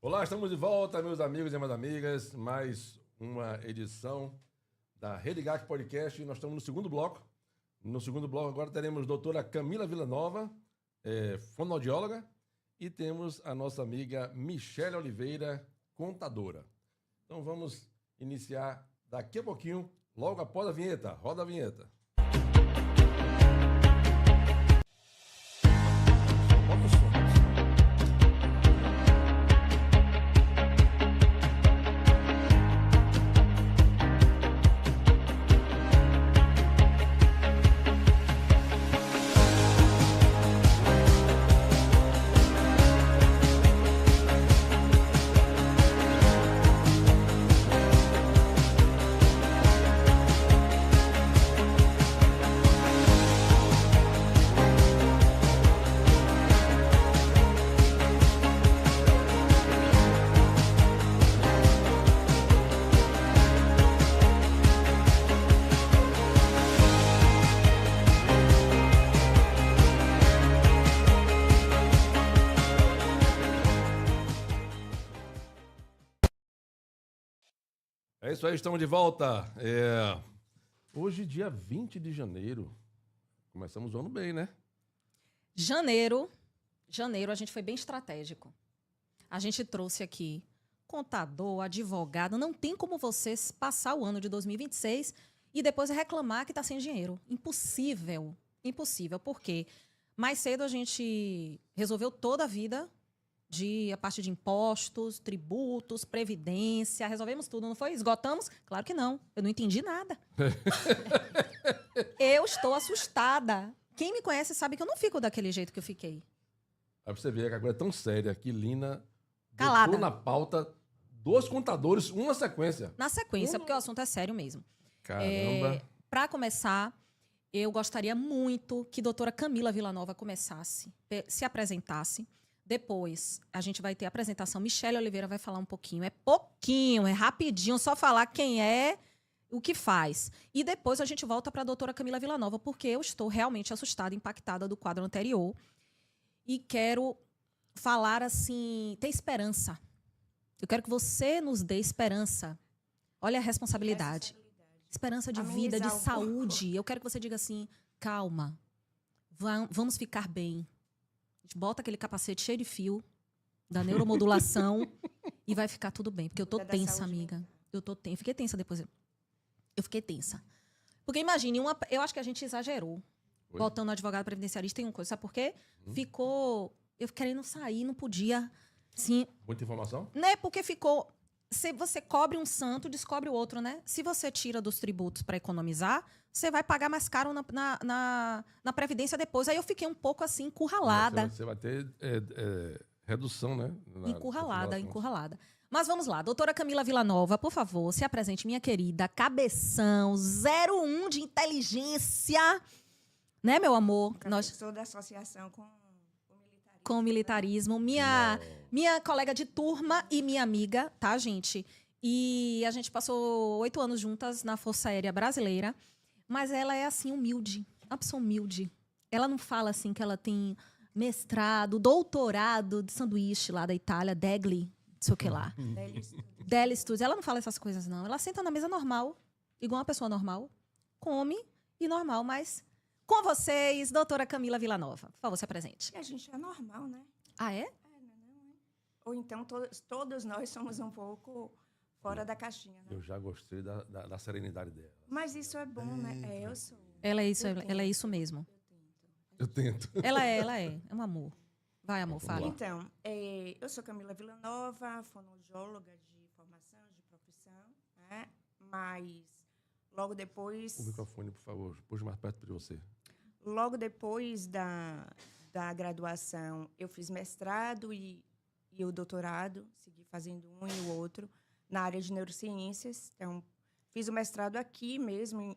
Olá, estamos de volta, meus amigos e minhas amigas. Mais uma edição da Rede GAC Podcast. Nós estamos no segundo bloco. No segundo bloco agora teremos a doutora Camila Villanova, fonoaudióloga, e temos a nossa amiga Michele Oliveira, contadora. Então vamos iniciar daqui a pouquinho, logo após a vinheta. Roda a vinheta. Bota o som. É isso aí, estamos de volta. Hoje, dia 20 de janeiro. Começamos o ano bem, né? Janeiro, a gente foi bem estratégico. A gente trouxe aqui contador, advogado. Não tem como você passar o ano de 2026 e depois reclamar que está sem dinheiro. Impossível. Impossível. Por quê? Mais cedo a gente resolveu toda a vida a parte de impostos, tributos, previdência. Resolvemos tudo, não foi? Esgotamos? Claro que não. Eu não entendi nada. Eu estou assustada. Quem me conhece sabe que eu não fico daquele jeito que eu fiquei. Aí você vê que a coisa é tão séria que Lina Calada. botou na pauta 2 contadores, uma sequência. Na sequência, porque o assunto é sério mesmo. Caramba. Para começar, eu gostaria muito que a doutora Camila Villanova começasse, se apresentasse. Depois, a gente vai ter a apresentação. Michele Oliveira vai falar um pouquinho. É pouquinho, é rapidinho, só falar quem é, o que faz. E depois a gente volta para a doutora Camila Villanova, porque eu estou realmente assustada, impactada do quadro anterior. E quero falar assim, ter esperança. Eu quero que você nos dê esperança. Olha a responsabilidade. Esperança de vida, de saúde. Eu quero que você diga assim, calma, vamos ficar bem. A gente bota aquele capacete cheio de fio da neuromodulação e vai ficar tudo bem. Porque eu tô tensa, amiga. Eu fiquei tensa depois. Eu fiquei tensa. Porque imagine, eu acho que a gente exagerou. Oi? Botando o advogado previdenciarista em uma coisa. Sabe por quê? Ficou... Eu querendo sair, não podia. Sim. Muita informação? Né? Porque ficou... Se você cobre um santo, descobre o outro, né? Se você tira dos tributos para encomizar, você vai pagar mais caro na Previdência depois. Aí eu fiquei um pouco assim, encurralada. Você vai ter redução, né? Encurralada. Mas vamos lá. Doutora Camila Villanova, por favor, se apresente, minha querida. Cabeção, 01 de inteligência. Né, meu amor? Professor da associação com o militarismo. Com o militarismo. Minha colega de turma e minha amiga, tá, gente? E a gente passou 8 anos juntas na Força Aérea Brasileira. Mas ela é, assim, humilde. Uma pessoa humilde. Ela não fala, assim, que ela tem mestrado, doutorado de sanduíche lá da Itália, Degli, não sei o que lá. Degli Studios. Ela não fala essas coisas, não. Ela senta na mesa normal, igual uma pessoa normal, come e normal, mas... Com vocês, doutora Camila Villanova. Por favor, se apresente. E a gente é normal, né? Ah, é? Ou então todos nós somos um pouco fora da caixinha, né? Eu já gostei da serenidade dela. Mas isso é bom, né? Eu sou. Ela é isso mesmo. Eu tento. Ela é. É um amor. Vai, amor, fale. Então, eu sou Camila Villanova, fonoaudióloga de formação, de profissão, né? Mas logo depois... O microfone, por favor, puxa mais perto de você. Logo depois da graduação, eu fiz mestrado e o doutorado, segui fazendo um e o outro, na área de neurociências. Então, fiz o mestrado aqui mesmo,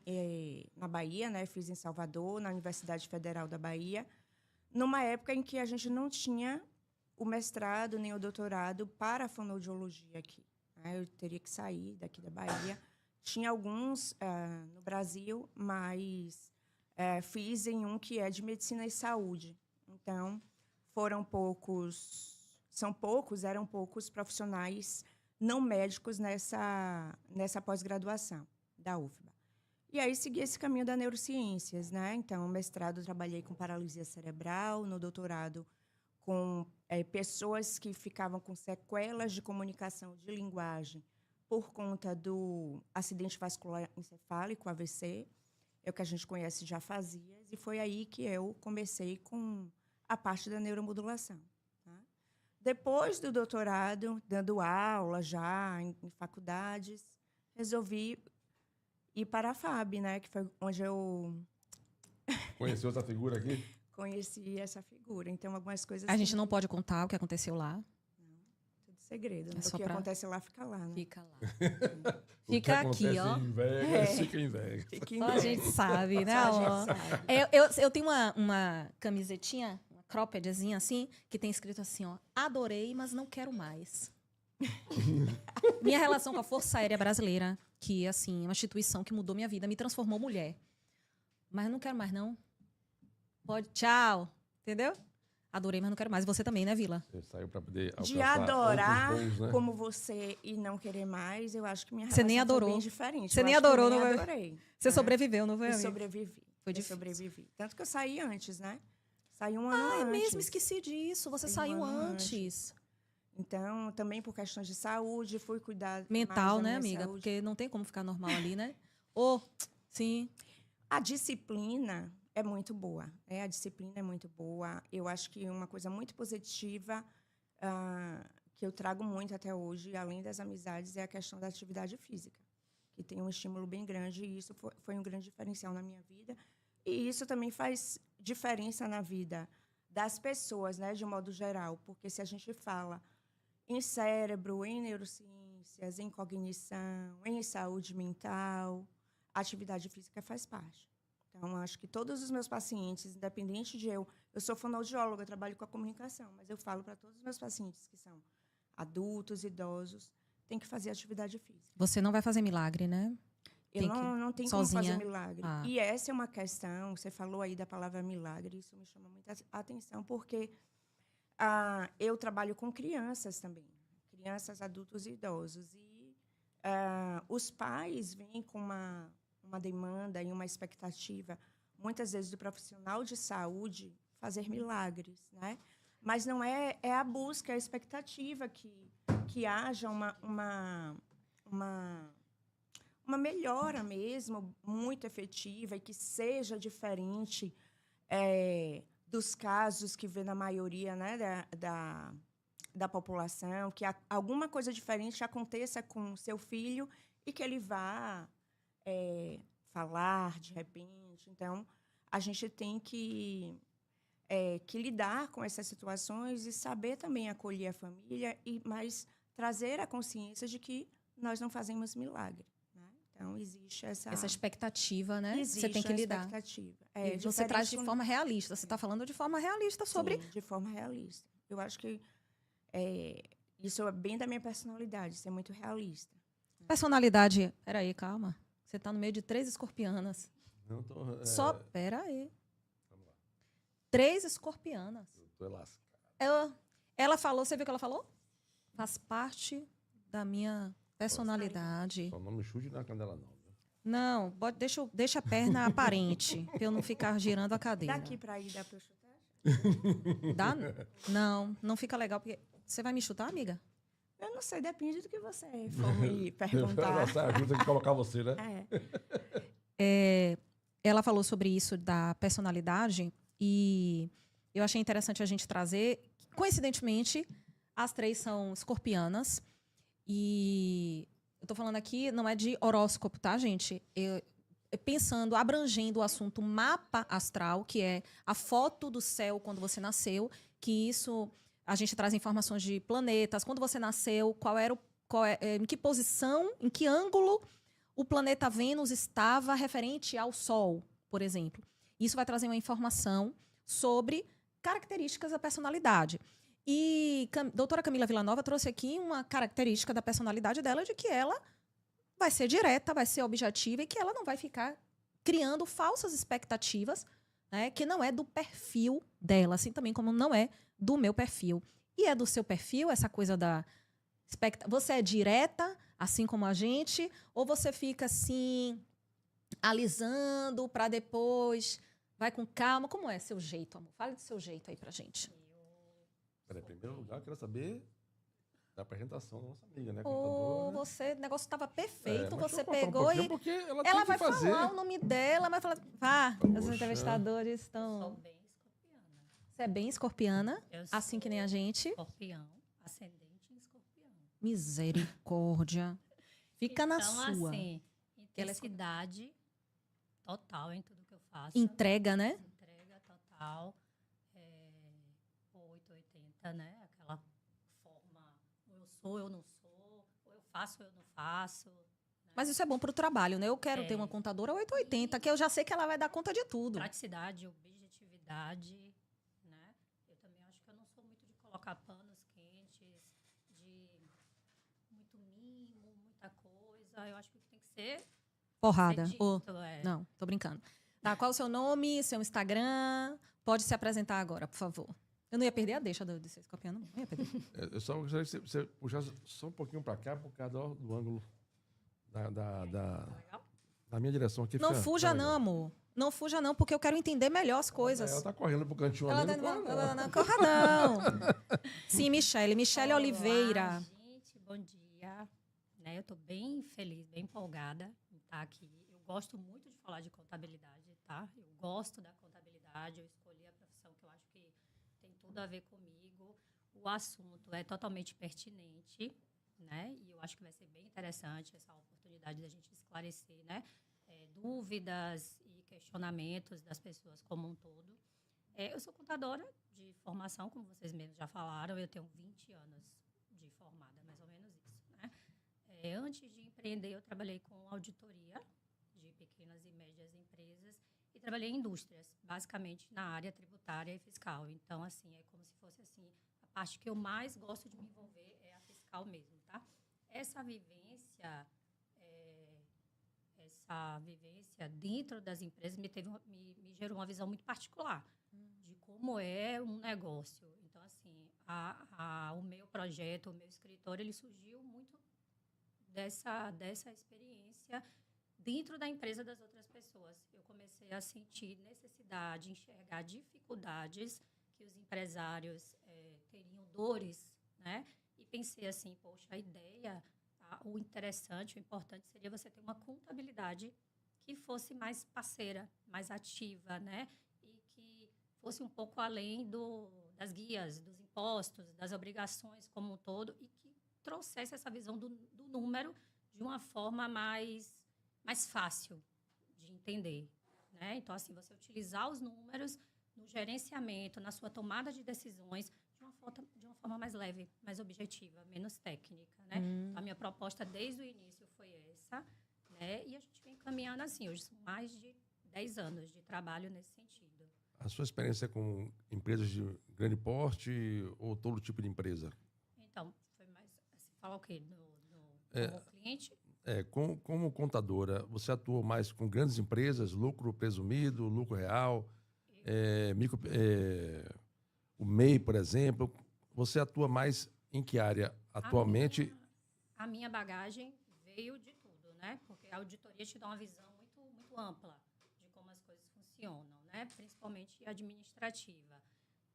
na Bahia, né? Fiz em Salvador, na Universidade Federal da Bahia, numa época em que a gente não tinha o mestrado nem o doutorado para a fonoaudiologia aqui. Né? Eu teria que sair daqui da Bahia. Tinha alguns no Brasil, mas fiz em um que é de medicina e saúde. Então, foram poucos eram poucos profissionais não médicos nessa pós-graduação da UFBA. E aí segui esse caminho da neurociências, né? Então, no mestrado trabalhei com paralisia cerebral, no doutorado com pessoas que ficavam com sequelas de comunicação de linguagem por conta do acidente vascular encefálico, AVC, é o que a gente conhece de afasias, e foi aí que eu comecei com a parte da neuromodulação. Tá? Depois do doutorado, dando aula já em faculdades, resolvi ir para a FAB, né, que foi onde eu Conheceu essa figura aqui? conheci essa figura. Então, algumas coisas... A gente não pode contar o que aconteceu lá. Tudo segredo. Né? É só O que pra- acontece lá, fica lá. Né? Fica lá. O que Fica aqui, acontece ó. em Vegas, fica em Vegas. Fica em Só a gente Vegas. sabe, né? Só a ó? gente sabe. Eu tenho uma camisetinha, uma croppedzinha assim, que tem escrito assim, ó. Adorei, mas não quero mais. Minha relação com a Força Aérea Brasileira, que, assim, é uma instituição que mudou minha vida, me transformou mulher. Mas eu não quero mais, não. Pode, tchau. Entendeu? Adorei, mas não quero mais. E você também, né, Vila? Você saiu para poder De alcançar adorar outros voos, né? como você e não querer mais, eu acho que minha Você relação nem adorou. foi bem diferente. Você Eu nem acho que eu adorou, nem não vai- adorei. Você sobreviveu, não foi, Eu amiga? sobrevivi. Foi Eu difícil. sobrevivi. Tanto que eu saí antes, né? Saí um ano Ai, antes. mesmo, esqueci disso. Você Tem um saiu ano antes. Então, também por questões de saúde, fui cuidar Mental, mais da né, minha amiga? saúde. Porque não tem como ficar normal ali, né? Ô, sim. A disciplina é muito boa. Né? A disciplina é muito boa. Eu acho que uma coisa muito positiva que eu trago muito até hoje, além das amizades, é a questão da atividade física, que tem um estímulo bem grande, e isso foi um grande diferencial na minha vida. E isso também faz diferença na vida das pessoas, né, de um modo geral, porque se a gente fala em cérebro, em neurociências, em cognição, em saúde mental, a atividade física faz parte. Então, acho que todos os meus pacientes, independente de eu sou fonoaudióloga, eu trabalho com a comunicação, mas eu falo para todos os meus pacientes que são adultos, idosos, tem que fazer atividade física. Você não vai fazer milagre, né? Eu Tem que- não tenho sozinha? como fazer milagre. Ah. E essa é uma questão, você falou aí da palavra milagre, isso me chama muita atenção, porque eu trabalho com crianças também, crianças, adultos e idosos. E os pais vêm com uma demanda e uma expectativa, muitas vezes, do profissional de saúde fazer milagres, né? Mas não é a busca, é a expectativa que haja uma melhora mesmo, muito efetiva, e que seja diferente dos casos que vê na maioria, né, da população, que alguma coisa diferente aconteça com o seu filho e que ele vá falar de repente. Então, a gente tem que lidar com essas situações e saber também acolher a família, mas trazer a consciência de que nós não fazemos milagre. Né? Então, existe Essa expectativa, né? Existe Você tem que uma lidar. expectativa. E você traz de forma realista. Você está falando de forma realista sobre... Sim, de forma realista. Eu acho que isso é bem da minha personalidade, ser muito realista. Personalidade... Peraí, calma. Você está no meio de 3 escorpianas. Não tô, Só... Peraí. Vamos lá. 3 escorpianas. Eu tô lascado. Ela falou... Você viu o que ela falou? Faz parte da minha personalidade. Só não me chute na canela, não. Viu? Não, deixa a perna aparente, pra eu não ficar girando a cadeira. Daqui para aí dá para eu chutar? Dá? Não fica legal, porque... Você vai me chutar, amiga? Eu não sei, depende do que você for me perguntar. Nossa, ajuda a colocar você, né? Ela falou sobre isso da personalidade e eu achei interessante a gente trazer. Coincidentemente, as 3 são escorpianas e eu tô falando aqui, não é de horóscopo, tá, gente? Pensando, abrangendo o assunto mapa astral, que é a foto do céu quando você nasceu, que isso a gente traz informações de planetas, quando você nasceu, em que posição, em que ângulo o planeta Vênus estava referente ao Sol, por exemplo. Isso vai trazer uma informação sobre características da personalidade. E doutora Camila Villanova trouxe aqui uma característica da personalidade dela, de que ela vai ser direta, vai ser objetiva e que ela não vai ficar criando falsas expectativas, né, que não é do perfil dela, assim também como não é do meu perfil. E é do seu perfil essa coisa da... Você é direta, assim como a gente, ou você fica assim, alisando para depois, vai com calma? Como é seu jeito, amor? Fale do seu jeito aí pra gente. Peraí, em primeiro lugar, eu quero saber da apresentação da nossa amiga, né? Ô, Contadora. o negócio estava perfeito, Mas você deixa eu cortar pegou e... porque ela Ela tem vai que fazer. falar o nome dela, vai falar... Vá, os Poxa. entrevistadores Sou estão... bem escorpiana. Você é bem escorpiana, Eu assim que nem a sou gente. Escorpião, ascendente em escorpião. Misericórdia. Fica na Então, sua. assim, Ela é intensidade total em tudo que eu faço. Entrega, né? Entrega total. 880, né? Aquela forma, ou eu sou, eu não sou, ou eu faço, eu não faço. Né? Mas isso é bom pro trabalho, né? Eu quero ter uma contadora 880, que eu já sei que ela vai dar conta de tudo. Praticidade, objetividade, né? Eu também acho que eu não sou muito de colocar panos quentes, de muito mimo, muita coisa. Eu acho que tem que ser Porrada. dito, Não, tô brincando. Tá, qual o seu nome, seu Instagram? Pode se apresentar agora, por favor. Eu não ia perder a deixa de ser escorpiano, não ia perder. Eu só gostaria que você puxasse só um pouquinho para cá, por causa do ângulo da minha direção aqui. Não fica- fuja fica não, legal. amor. Não fuja não, porque eu quero entender melhor as coisas. Ela tá correndo pro cantinho Ela ali. tá- não corre, não. não corra não. Sim, Michele Olá, Oliveira. gente, bom dia. Né, eu estou bem feliz, bem empolgada em estar aqui. Eu gosto muito de falar de contabilidade, tá? Eu gosto da contabilidade, eu escolhi a profissão que eu acho que tem tudo a ver comigo. O assunto é totalmente pertinente, né? E eu acho que vai ser bem interessante essa oportunidade da gente esclarecer, né? Dúvidas e questionamentos das pessoas como um todo. Eu sou contadora de formação, como vocês mesmos já falaram, eu tenho 20 anos de formada, mais ou menos isso, né? Antes de empreender, eu trabalhei com auditoria de pequenas e médias empresas e trabalhei em indústrias, basicamente na área tributária e fiscal. Então, assim, é como se fosse assim, a parte que eu mais gosto de me envolver é a fiscal mesmo, tá? Essa vivência dentro das empresas me gerou uma visão muito particular de como é um negócio. Então, assim, o meu projeto, o meu escritório, ele surgiu muito dessa experiência dentro da empresa das outras pessoas. Eu comecei a sentir necessidade, enxergar dificuldades que os empresários teriam, dores, né? E pensei assim, poxa, a ideia, o interessante, o importante seria você ter uma contabilidade que fosse mais parceira, mais ativa, né? E que fosse um pouco além das guias, dos impostos, das obrigações como um todo, e que trouxesse essa visão do número de uma forma mais fácil de entender, né? Então, assim, você utilizar os números no gerenciamento, na sua tomada de decisões, de uma forma mais leve, mais objetiva, menos técnica, né? Então, a minha proposta desde o início foi essa, né? E a gente vem caminhando assim. Hoje são mais de 10 anos de trabalho nesse sentido. A sua experiência com empresas de grande porte ou todo tipo de empresa? Então, foi mais... Você fala o quê? Como cliente? Como contadora, você atua mais com grandes empresas, lucro presumido, lucro real, o MEI, por exemplo. Você atua mais em que área atualmente? A minha bagagem veio de tudo, né? Porque a auditoria te dá uma visão muito, muito ampla de como as coisas funcionam, né? Principalmente administrativa.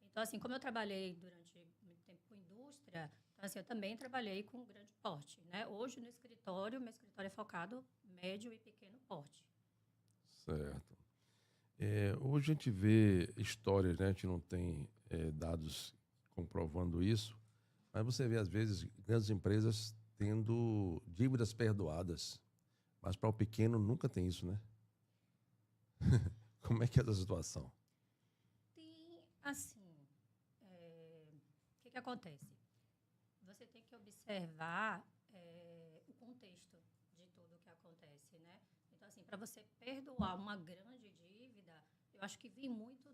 Então, assim, como eu trabalhei durante muito tempo com indústria, então, assim, eu também trabalhei com grande porte, né? Hoje, no escritório, meu escritório é focado médio e pequeno porte. Certo. Hoje a gente vê histórias, né? A gente não tem dados comprovando isso, mas você vê, às vezes, grandes empresas tendo dívidas perdoadas, mas para o pequeno nunca tem isso, né? Como é que é essa situação? Tem, assim, o que acontece? Você tem que observar o contexto de tudo o que acontece, né? Então, assim, para você perdoar uma grande dívida, eu acho que vem muito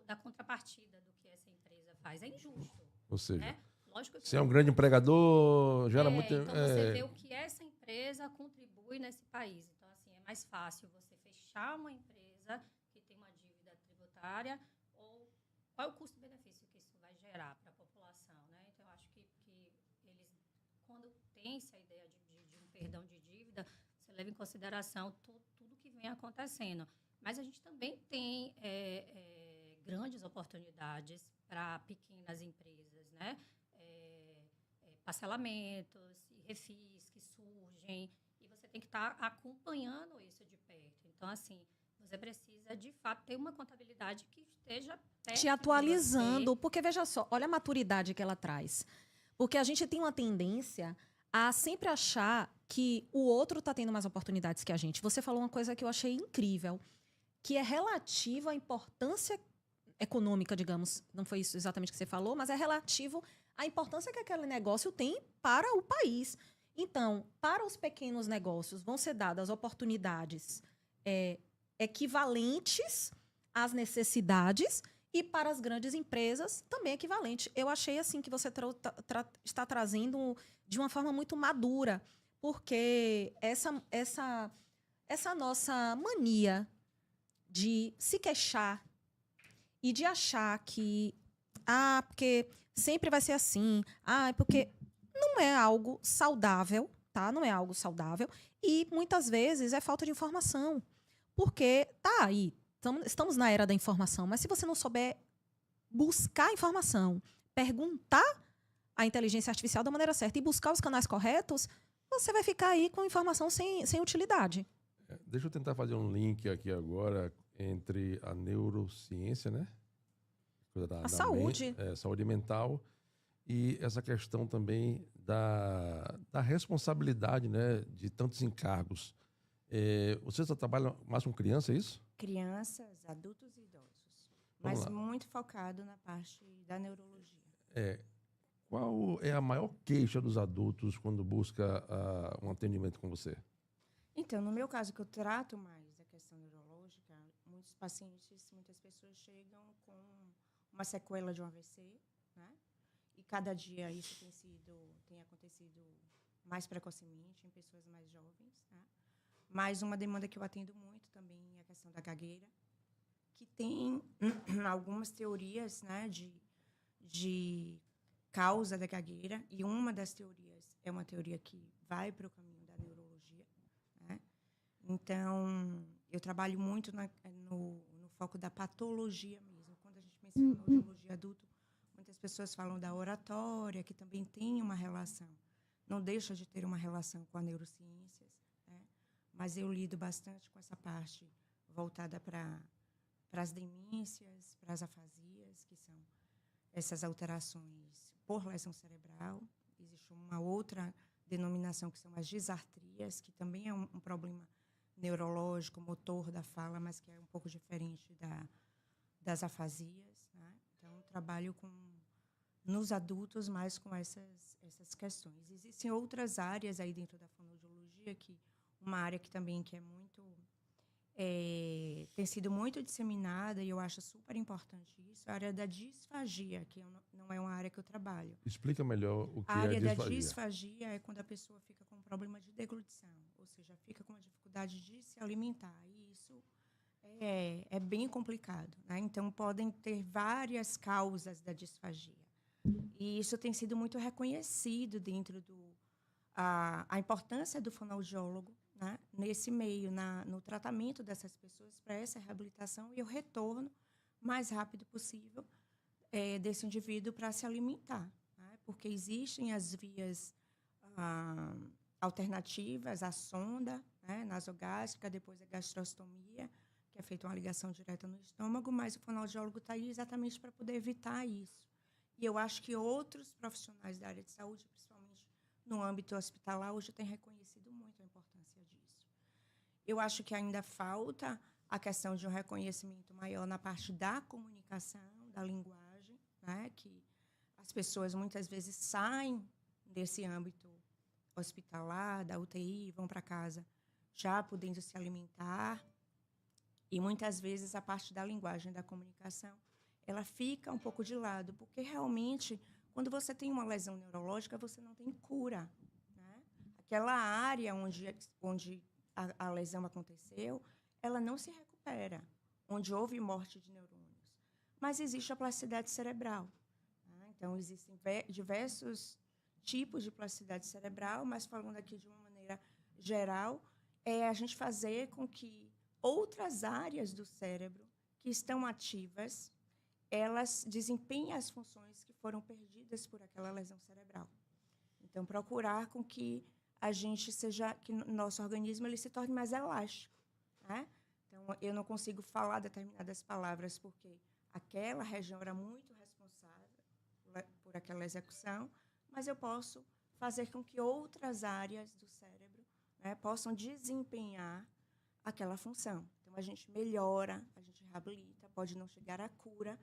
da contrapartida do que essa empresa faz. É injusto. Ou seja, né? Lógico que se é um grande empregador, gera muito... Então, você vê o que essa empresa contribui nesse país. Então, assim, é mais fácil você fechar uma empresa que tem uma dívida tributária ou qual é o custo-benefício que isso vai gerar para a população, né? Então, quando tem-se a ideia de um perdão de dívida, você leva em consideração tudo que vem acontecendo. Mas a gente também tem grandes oportunidades para pequenas empresas, né? Parcelamentos e refis que surgem, e você tem que estar acompanhando isso de perto. Então, assim, você precisa, de fato, ter uma contabilidade que esteja perto Te atualizando, de você. porque veja só, olha a maturidade que ela traz. Porque a gente tem uma tendência a sempre achar que o outro está tendo mais oportunidades que a gente. Você falou uma coisa que eu achei incrível, que é relativo à importância econômica, digamos. Não foi isso exatamente que você falou, mas é relativo à importância que aquele negócio tem para o país. Então, para os pequenos negócios, vão ser dadas oportunidades equivalentes às necessidades, e para as grandes empresas também equivalente. Eu achei assim que você está trazendo de uma forma muito madura, porque essa nossa mania de se queixar e de achar que porque sempre vai ser assim, porque não é algo saudável, tá? Não é algo saudável, e muitas vezes é falta de informação. Porque tá aí, estamos na era da informação, mas se você não souber buscar informação, perguntar à inteligência artificial da maneira certa e buscar os canais corretos, você vai ficar aí com informação sem utilidade. Deixa eu tentar fazer um link aqui agora entre a neurociência, né? Coisa da saúde. Saúde mental, e essa questão também da responsabilidade, né, de tantos encargos. Você só trabalha mais com criança, é isso? Crianças, adultos e idosos. Vamos Mas lá. muito focado na parte da neurologia. Qual é a maior queixa dos adultos quando busca um atendimento com você? Então, no meu caso, que eu trato mais a questão neurológica, muitas pessoas chegam com uma sequela de um AVC, né? E cada dia isso tem acontecido mais precocemente em pessoas mais jovens, né? Mas uma demanda que eu atendo muito também é a questão da gagueira, que tem algumas teorias, né, de causa da gagueira, e uma das teorias é uma teoria que vai para o caminho da neurologia, né? Então, eu trabalho muito no foco da patologia mesmo. Quando a gente menciona neurologia adulto, muitas pessoas falam da oratória, que também tem uma relação, não deixa de ter uma relação com a neurociências, né? Mas eu lido bastante com essa parte voltada para as demências, para as afasias, que são essas alterações por lesão cerebral. Existe uma outra denominação que são as disartrias, que também é um problema neurológico, motor da fala, mas que é um pouco diferente das afasias, né? Então, trabalho nos adultos mais com essas questões. Existem outras áreas aí dentro da fonoaudiologia, uma área que também é muito tem sido muito disseminada, e eu acho super importante isso, a área da disfagia, que não é uma área que eu trabalho. Explica melhor o que A área é da disfagia. disfagia é quando a pessoa fica com um problema de deglutição, ou seja, fica com uma dificuldade de se alimentar, e isso é bem complicado, né? Então, podem ter várias causas da disfagia. E isso tem sido muito reconhecido dentro a importância do fonoaudiólogo, né, nesse meio, no tratamento dessas pessoas, para essa reabilitação e o retorno mais rápido possível desse indivíduo para se alimentar, né? Porque existem as vias alternativas, a sonda, né, nasogástrica, depois a gastrostomia, que é feita uma ligação direta no estômago, mas o fonoaudiólogo está aí exatamente para poder evitar isso. E eu acho que outros profissionais da área de saúde, principalmente no âmbito hospitalar, hoje têm reconhecido muito a importância disso. Eu acho que ainda falta a questão de um reconhecimento maior na parte da comunicação, da linguagem, né? Que as pessoas muitas vezes saem desse âmbito hospitalar, da UTI, vão para casa já podendo se alimentar, e muitas vezes a parte da linguagem, da comunicação, ela fica um pouco de lado, porque realmente, quando você tem uma lesão neurológica, você não tem cura, né? Aquela área onde a lesão aconteceu, ela não se recupera, onde houve morte de neurônios. Mas existe a plasticidade cerebral, né? Então, existem tipos de plasticidade cerebral, mas falando aqui de uma maneira geral, é a gente fazer com que outras áreas do cérebro que estão ativas, elas desempenhem as funções que foram perdidas por aquela lesão cerebral. Então, procurar com que a gente que o nosso organismo ele se torne mais elástico, né? Então, eu não consigo falar determinadas palavras porque aquela região era muito responsável por aquela execução, mas eu posso fazer com que outras áreas do cérebro, né, possam desempenhar aquela função. Então, a gente melhora, a gente reabilita, pode não chegar à cura,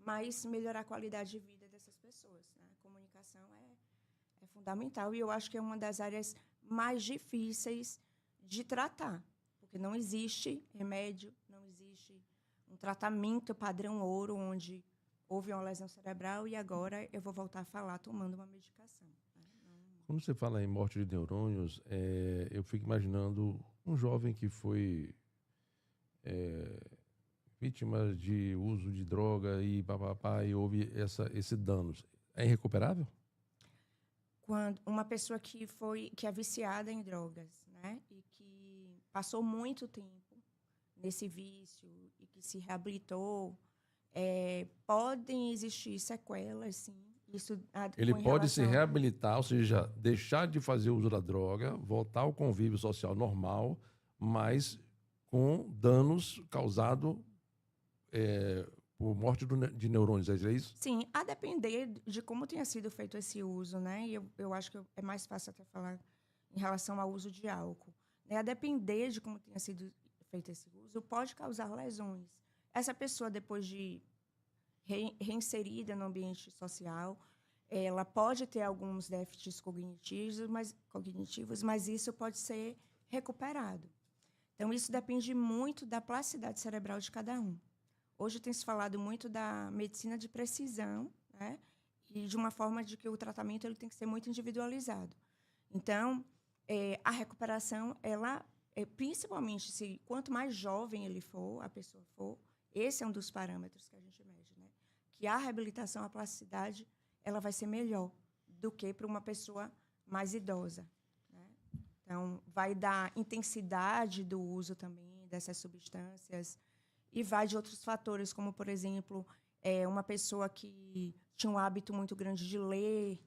mas melhorar a qualidade de vida dessas pessoas, né? A comunicação é fundamental e eu acho que é uma das áreas mais difíceis de tratar, porque não existe remédio, não existe um tratamento padrão ouro, onde houve uma lesão cerebral e agora eu vou voltar a falar tomando uma medicação. Né? Quando você fala em morte de neurônios, eu fico imaginando um jovem que foi vítima de uso de droga e papapá, e houve esse dano. É irrecuperável? Quando uma pessoa que é viciada em drogas, né, e que passou muito tempo nesse vício e que se reabilitou, podem existir sequelas, sim. Ele pode se reabilitar, ou seja, deixar de fazer uso da droga, voltar ao convívio social normal, mas com danos causados por morte de neurônios, é isso? Sim, a depender de como tenha sido feito esse uso, né? E eu acho que é mais fácil até falar em relação ao uso de álcool. Né? A depender de como tenha sido feito esse uso, pode causar lesões. Essa pessoa, depois de reinserida no ambiente social, ela pode ter alguns déficits cognitivos, mas isso pode ser recuperado. Então, isso depende muito da plasticidade cerebral de cada um. Hoje tem se falado muito da medicina de precisão, né? E de uma forma de que o tratamento ele tem que ser muito individualizado. Então, a recuperação, ela, principalmente quanto mais jovem a pessoa for, esse é um dos parâmetros que a gente mede, né? Que a reabilitação, a plasticidade, ela vai ser melhor do que para uma pessoa mais idosa. Né? Então, vai dar intensidade do uso também dessas substâncias e vai de outros fatores, como, por exemplo, uma pessoa que tinha um hábito muito grande de ler,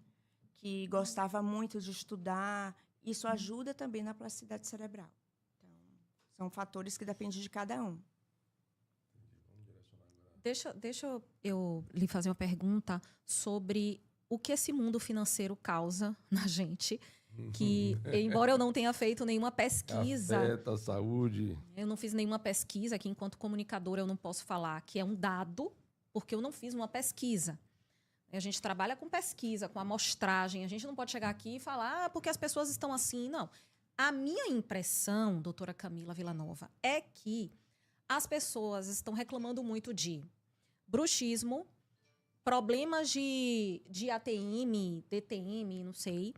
que gostava muito de estudar. Isso ajuda também na plasticidade cerebral. Então, são fatores que dependem de cada um. Deixa eu lhe fazer uma pergunta sobre o que esse mundo financeiro causa na gente. Que, embora eu não tenha feito nenhuma pesquisa... Afeta a saúde. Eu não fiz nenhuma pesquisa, que enquanto comunicadora eu não posso falar que é um dado, porque eu não fiz uma pesquisa. A gente trabalha com pesquisa, com amostragem. A gente não pode chegar aqui e falar porque as pessoas estão assim. Não. A minha impressão, doutora Camila Villanova, é que as pessoas estão reclamando muito de bruxismo, problemas de ATM, DTM, não sei,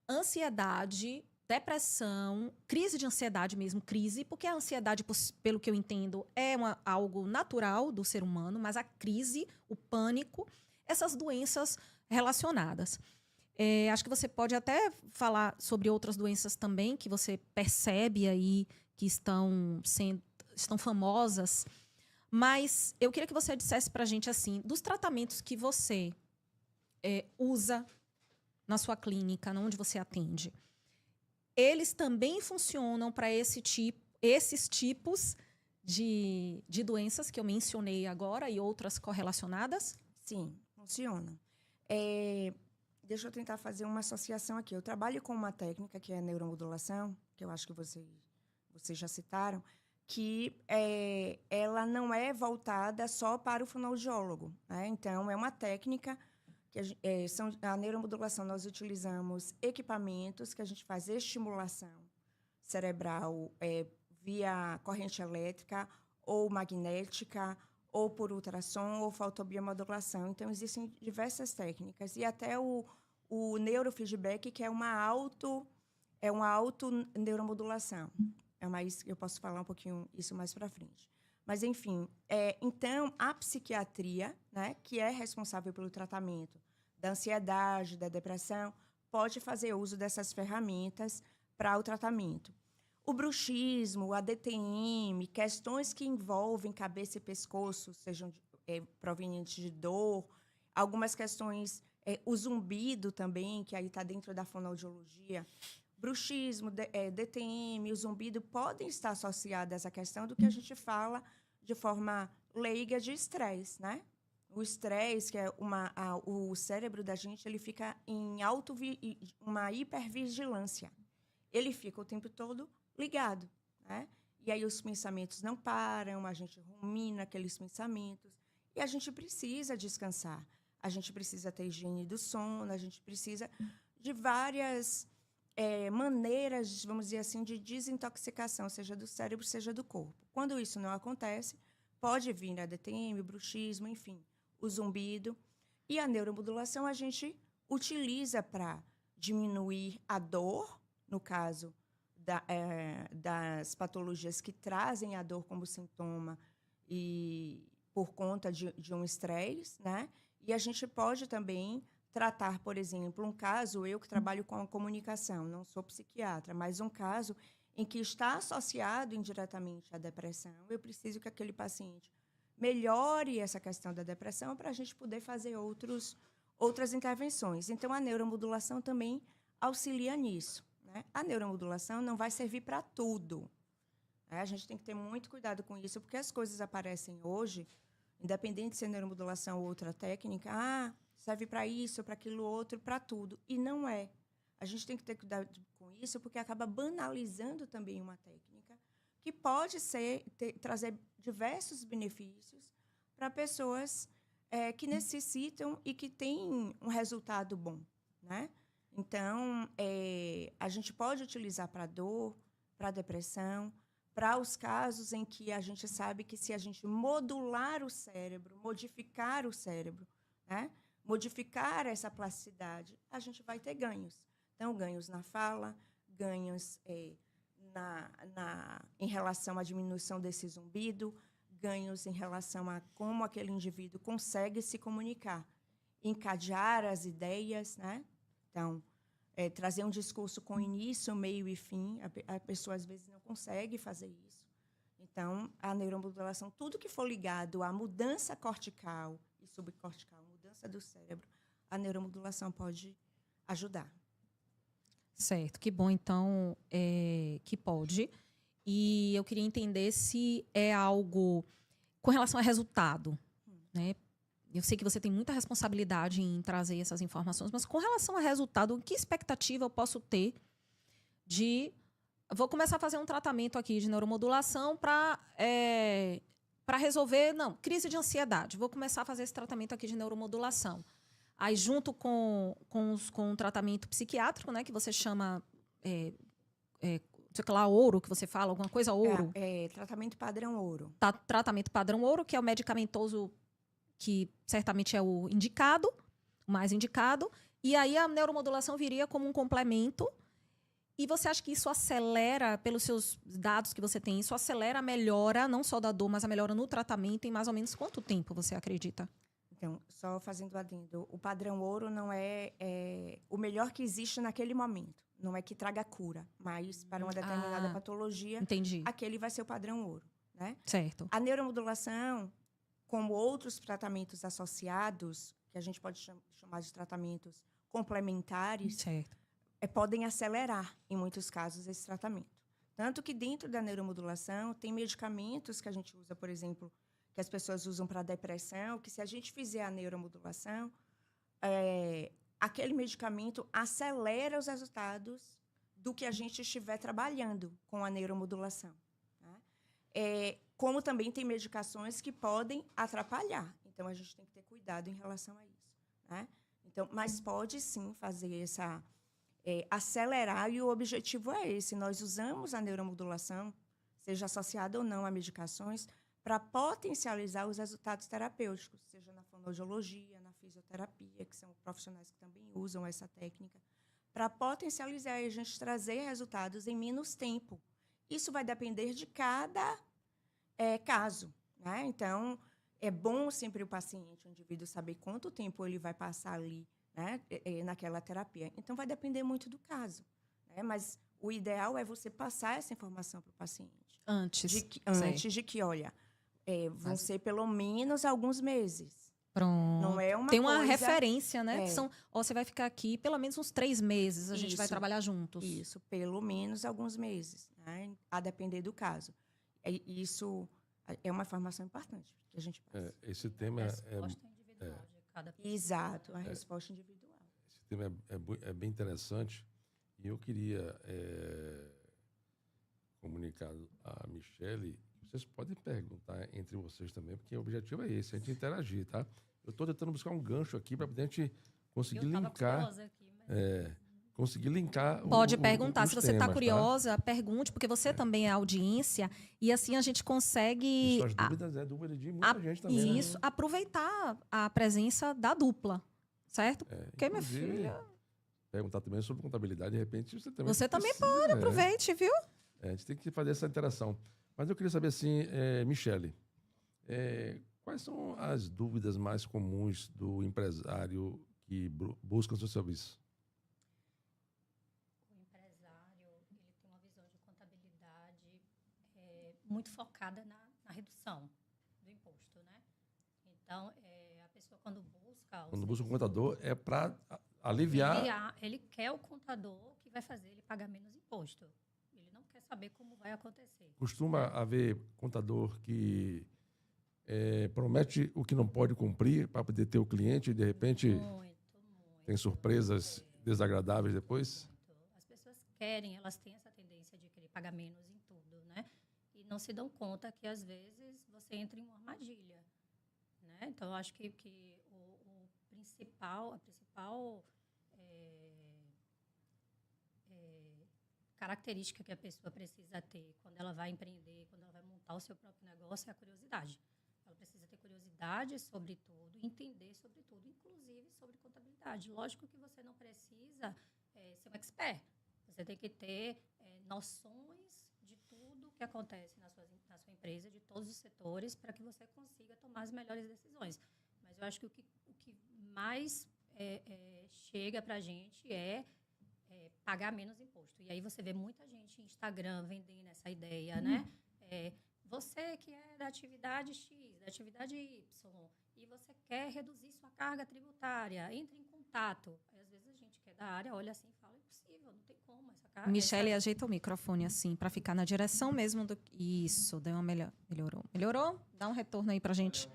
ansiedade, depressão, crise de ansiedade mesmo, porque a ansiedade, pelo que eu entendo, é algo natural do ser humano, mas a crise, o pânico, essas doenças relacionadas. Acho que você pode até falar sobre outras doenças também que você percebe aí que estão famosas, mas eu queria que você dissesse para a gente assim, dos tratamentos que você usa na sua clínica, onde você atende, eles também funcionam para esses tipos de doenças que eu mencionei agora e outras correlacionadas? Sim, funciona. Deixa eu tentar fazer uma associação aqui. Eu trabalho com uma técnica que é a neuromodulação, que eu acho que vocês já citaram, que ela não é voltada só para o fonoaudiólogo. Né? Então, é uma técnica que a neuromodulação, nós utilizamos equipamentos que a gente faz estimulação cerebral via corrente elétrica ou magnética, ou por ultrassom, ou fotobiomodulação. Então, existem diversas técnicas. E até o neurofeedback, que é uma auto-neuromodulação. Eu posso falar um pouquinho isso mais para frente. Mas, enfim, então, a psiquiatria, né, que é responsável pelo tratamento da ansiedade, da depressão, pode fazer uso dessas ferramentas para o tratamento. O bruxismo, a DTM, questões que envolvem cabeça e pescoço, sejam provenientes de dor, algumas questões, o zumbido também, que aí está dentro da fonoaudiologia. Bruxismo, DTM, o zumbido podem estar associadas à questão do que a gente fala de forma leiga de estresse, né? O estresse, que é o cérebro da gente, ele fica em uma hipervigilância. Ele fica o tempo todo ligado, né? E aí os pensamentos não param, a gente rumina aqueles pensamentos. E a gente precisa descansar. A gente precisa ter higiene do sono, a gente precisa de várias maneiras, vamos dizer assim, de desintoxicação, seja do cérebro, seja do corpo. Quando isso não acontece, pode vir a DTM, o bruxismo, enfim, o zumbido. E a neuromodulação a gente utiliza para diminuir a dor, no caso das patologias que trazem a dor como sintoma e por conta de um estresse, né? E a gente pode também tratar, por exemplo, um caso, eu que trabalho com a comunicação, não sou psiquiatra, mas um caso em que está associado indiretamente à depressão, eu preciso que aquele paciente melhore essa questão da depressão para a gente poder fazer outras intervenções. Então, a neuromodulação também auxilia nisso, né? A neuromodulação não vai servir para tudo. A gente tem que ter muito cuidado com isso, porque as coisas aparecem hoje, independente se é neuromodulação ou outra técnica, serve para isso, para aquilo outro, para tudo. E não é. A gente tem que ter cuidado com isso, porque acaba banalizando também uma técnica que pode trazer diversos benefícios para pessoas que necessitam e que têm um resultado bom, né? Então, a gente pode utilizar para dor, para depressão, para os casos em que a gente sabe que se a gente modular o cérebro, modificar o cérebro, né? Modificar essa plasticidade, a gente vai ter ganhos. Então, ganhos na fala, ganhos em relação à diminuição desse zumbido, ganhos em relação a como aquele indivíduo consegue se comunicar, encadear as ideias, né? Então, trazer um discurso com início, meio e fim. A pessoa, às vezes, não consegue fazer isso. Então, a neuromodulação, tudo que for ligado à mudança cortical e subcortical, mudança do cérebro, a neuromodulação pode ajudar. Certo, que bom, então, que pode. E eu queria entender se é algo com relação a resultado, né? Eu sei que você tem muita responsabilidade em trazer essas informações, mas com relação a resultado, que expectativa eu posso ter de... Vou começar a fazer um tratamento aqui de neuromodulação para resolver... Não, crise de ansiedade. Vou começar a fazer esse tratamento aqui de neuromodulação. Aí, junto com o tratamento psiquiátrico, né, que você chama... sei lá, ouro, que você fala, alguma coisa ouro. Tratamento padrão ouro. Tratamento padrão ouro, que é o medicamentoso que certamente é o indicado, o mais indicado. E aí a neuromodulação viria como um complemento. E você acha que isso acelera, pelos seus dados que você tem, isso acelera a melhora, não só da dor, mas a melhora no tratamento em mais ou menos quanto tempo você acredita? Então, só fazendo adendo, o padrão ouro não é o melhor que existe naquele momento. Não é que traga cura, mas para uma determinada patologia, entendi. Aquele vai ser o padrão ouro, né? Certo. A neuromodulação, como outros tratamentos associados, que a gente pode chamar de tratamentos complementares, certo. Podem acelerar, em muitos casos, esse tratamento. Tanto que dentro da neuromodulação tem medicamentos que a gente usa, por exemplo, que as pessoas usam para depressão, que se a gente fizer a neuromodulação, aquele medicamento acelera os resultados do que a gente estiver trabalhando com a neuromodulação. Né? Como também tem medicações que podem atrapalhar. Então, a gente tem que ter cuidado em relação a isso. Né? Então, mas pode, sim, fazer acelerar, e o objetivo é esse. Nós usamos a neuromodulação, seja associada ou não a medicações, para potencializar os resultados terapêuticos, seja na fonoaudiologia, na fisioterapia, que são profissionais que também usam essa técnica, para potencializar e a gente trazer resultados em menos tempo. Isso vai depender de cada caso. Né? Então, é bom sempre o paciente, o indivíduo, saber quanto tempo ele vai passar ali, né, naquela terapia. Então, vai depender muito do caso. Né? Mas o ideal é você passar essa informação para o paciente. Antes. Antes de que, olha, vão ser pelo menos alguns meses. Pronto. Não é uma Tem uma coisa... referência, né? Que são, você vai ficar aqui pelo menos uns 3 meses, a gente vai Isso. trabalhar juntos. Isso, pelo menos alguns meses, né? A depender do caso. Isso é uma informação importante que a gente passa. Esse tema Resposta individual de cada pessoa. Exato, a resposta individual. esse tema é bem interessante. E eu queria comunicar a Michele. Vocês podem perguntar entre vocês também, porque o objetivo é esse, a gente interagir, tá? Eu estou tentando buscar um gancho aqui para a gente conseguir Eu tava linkar. curiosa aqui, mas... Conseguir linkar. Pode perguntar. os Se você está temas, curiosa, pergunte, porque você também é audiência. E assim a gente consegue. Suas dúvidas dúvida de muita gente também. né? Isso, aproveitar a presença da dupla. Certo? Porque, minha Inclusive, filha. Perguntar também sobre contabilidade, de repente você também Você também pode, aproveite, viu? A gente tem que fazer essa interação. Mas eu queria saber assim, Michele, quais são as dúvidas mais comuns do empresário que busca o seu serviço? O empresário ele tem uma visão de contabilidade muito focada na redução do imposto, né? Então, a pessoa quando busca... Quando busca um contador é para aliviar... Ele quer o contador que vai fazer ele pagar menos imposto. Ele não quer saber como vai acontecer. Costuma haver contador que promete o que não pode cumprir para poder ter o cliente e, de repente, tem surpresas desagradáveis depois? Muito. As pessoas querem, elas têm essa tendência de querer pagar menos em tudo, né? E não se dão conta que, às vezes, você entra em uma armadilha. Né? Então, eu acho que a principal característica que a pessoa precisa ter quando ela vai empreender, quando ela vai montar o seu próprio negócio, é a curiosidade. Ela precisa ter curiosidade sobre tudo, entender sobre tudo, inclusive sobre contabilidade. Lógico que você não precisa ser um expert. Você tem que ter noções de tudo que acontece na sua empresa, de todos os setores, para que você consiga tomar as melhores decisões. Mas eu acho que o que mais chega para a gente é pagar menos imposto. E aí você vê muita gente no Instagram vendendo essa ideia, né? Você que é da atividade X, da atividade Y, e você quer reduzir sua carga tributária, entre em contato. Aí, às vezes, a gente que é da área olha assim e fala, é impossível, não tem como essa carga. Michele, ajeita o microfone assim, para ficar na direção mesmo do... Isso, deu uma melhorou. Melhorou? Dá um retorno aí pra gente.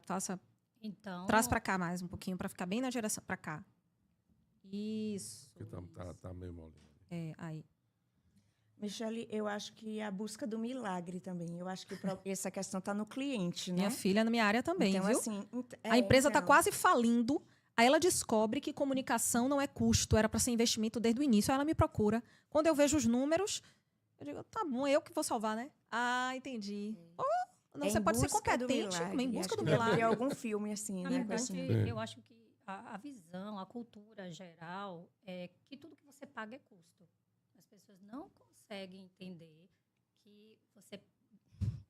Faça... Então... Traz para cá mais um pouquinho, para ficar bem na direção, para cá. Isso. Porque tá meio molinho. Aí. Michele, eu acho que a busca do milagre também. Eu acho que essa questão está no cliente, né? Minha filha na minha área também, então, viu? Assim, a empresa está quase falindo. Aí ela descobre que comunicação não é custo, era para ser investimento desde o início. Aí ela me procura. Quando eu vejo os números, eu digo, tá bom, eu que vou salvar, né? Ah, entendi. Não, você pode ser competente, em busca do milagre. Tem algum filme assim, Na né? verdade, eu acho que a visão, a cultura geral é que tudo que você paga é custo. As pessoas não conseguem entender que você...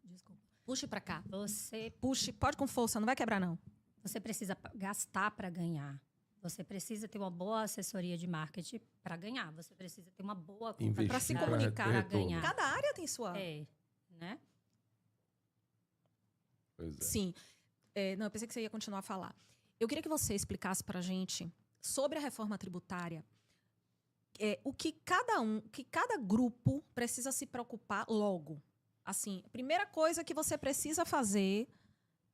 Desculpa. Puxe para cá. Você puxe, pode com força, não vai quebrar, não. Você precisa gastar para ganhar. Você precisa ter uma boa assessoria de marketing para ganhar. Você precisa ter uma boa contabilidade para se comunicar, para ganhar. Cada área tem sua. Né? Pois é. Sim. Não, eu pensei que você ia continuar a falar. Eu queria que você explicasse para a gente sobre a reforma tributária o que cada grupo precisa se preocupar logo. Assim, a primeira coisa que você precisa fazer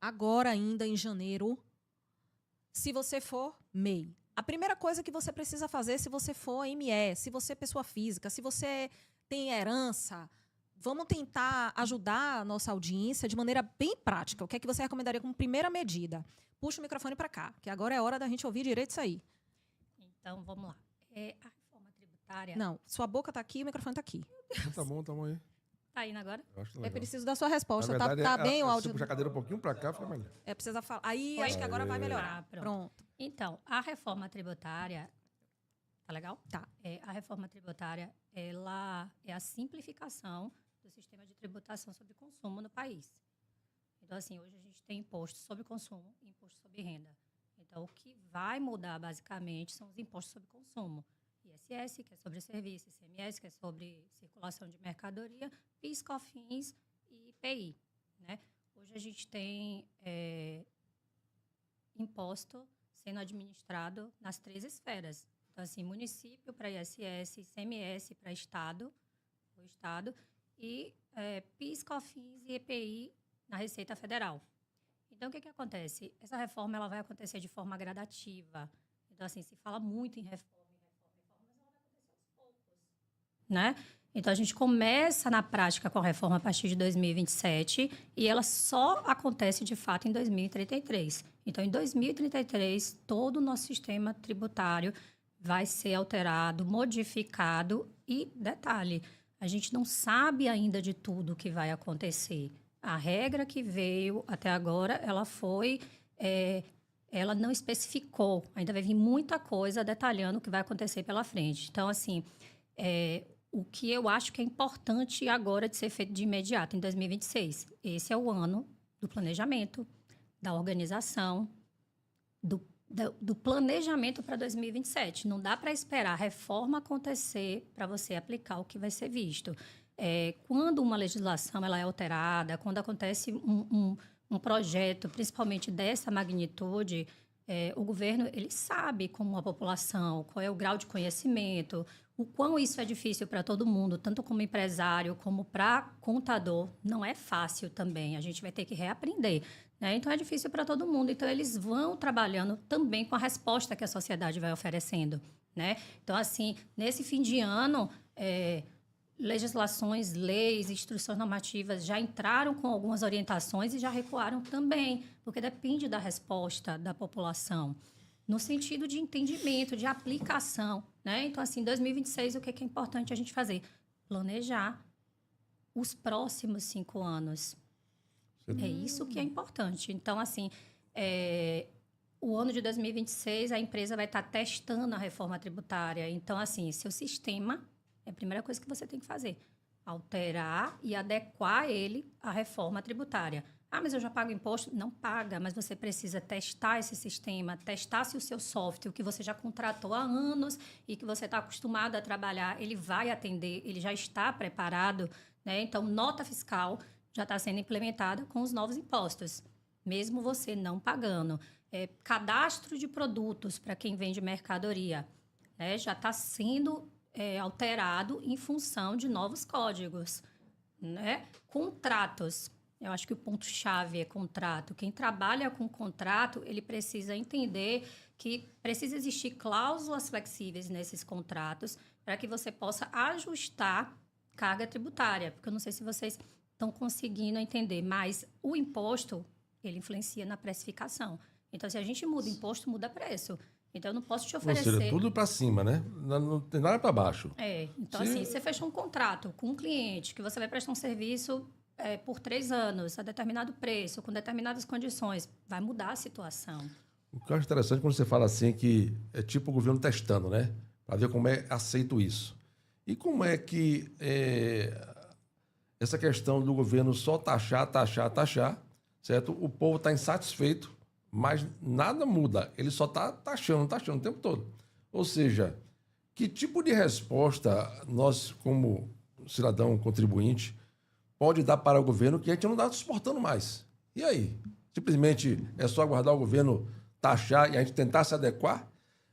agora ainda em janeiro, se você for MEI. A primeira coisa que você precisa fazer se você for ME, se você é pessoa física, se você tem herança, vamos tentar ajudar a nossa audiência de maneira bem prática. O que é que você recomendaria como primeira medida? Puxa o microfone para cá, que agora é hora da gente ouvir direito isso aí. Então, vamos lá. A reforma tributária... Não, sua boca está aqui e o microfone está aqui. Tá bom aí. Tá indo agora? É preciso da sua resposta. Na verdade, tá bem o áudio? Se puxar a cadeira um pouquinho para cá, fica melhor. Precisa falar. Aí, acho que agora vai melhorar. Pronto. Então, a reforma tributária... Tá legal? Tá. A reforma tributária, ela é a simplificação do sistema de tributação sobre consumo no país. Então, assim, hoje a gente tem imposto sobre consumo e imposto sobre renda. Então, o que vai mudar, basicamente, são os impostos sobre consumo. ISS, que é sobre serviço, ICMS, que é sobre circulação de mercadoria, PIS, COFINS e IPI, né? Hoje a gente tem imposto sendo administrado nas 3 esferas. Então, assim, município para ISS, ICMS para o Estado, e PIS, COFINS e EPI na Receita Federal. Então, o que acontece? Essa reforma ela vai acontecer de forma gradativa. Então, assim, se fala muito em reforma, mas ela vai acontecer aos poucos, né? Então, a gente começa na prática com a reforma a partir de 2027 e ela só acontece, de fato, em 2033. Então, em 2033, todo o nosso sistema tributário vai ser alterado, modificado e, detalhe, a gente não sabe ainda de tudo o que vai acontecer. A regra que veio até agora, ela não especificou. Ainda vai vir muita coisa detalhando o que vai acontecer pela frente. Então, assim, o que eu acho que é importante agora de ser feito de imediato, em 2026. Esse é o ano do planejamento, da organização, do planejamento para 2027. Não dá para esperar a reforma acontecer para você aplicar o que vai ser visto. Quando uma legislação ela é alterada, quando acontece um projeto, principalmente dessa magnitude, o governo ele sabe como a população, qual é o grau de conhecimento, o quão isso é difícil para todo mundo, tanto como empresário como para contador. Não é fácil também, a gente vai ter que reaprender, né? Então, é difícil para todo mundo. Então, eles vão trabalhando também com a resposta que a sociedade vai oferecendo, né? Então, assim, nesse fim de ano, legislações, leis, instruções normativas já entraram com algumas orientações e já recuaram também, porque depende da resposta da população, no sentido de entendimento, de aplicação, né? Então, assim, em 2026, o que é importante a gente fazer? Planejar os próximos 5 anos. É isso que é importante. Então, assim, o ano de 2026, a empresa vai estar testando a reforma tributária. Então, assim, seu sistema é a primeira coisa que você tem que fazer. Alterar e adequar ele à reforma tributária. Ah, mas eu já pago imposto? Não paga, mas você precisa testar esse sistema, testar se o seu software, o que você já contratou há anos e que você está acostumado a trabalhar, ele vai atender, ele já está preparado, né? Então, nota fiscal já está sendo implementada com os novos impostos, mesmo você não pagando. Cadastro de produtos para quem vende mercadoria, né? Já está sendo alterado em função de novos códigos, né? Contratos. Eu acho que o ponto-chave é contrato. Quem trabalha com contrato, ele precisa entender que precisa existir cláusulas flexíveis nesses contratos para que você possa ajustar carga tributária. Porque eu não sei se vocês estão conseguindo entender, mas o imposto, ele influencia na precificação. Então, se a gente muda imposto, muda preço. Então, eu não posso te oferecer... Ou seja, tudo para cima, né? Não tem nada para baixo. Então, assim, você fecha um contrato com um cliente que você vai prestar um serviço por 3 anos, a determinado preço, com determinadas condições, vai mudar a situação. O que eu acho interessante quando você fala assim que é tipo o governo testando, né? Para ver como é aceito isso. E como é que essa questão do governo só taxar, certo? O povo está insatisfeito, mas nada muda. Ele só está taxando o tempo todo. Ou seja, que tipo de resposta nós, como cidadão contribuinte, pode dar para o governo que a gente não está suportando mais? E aí? Simplesmente é só aguardar o governo taxar e a gente tentar se adequar?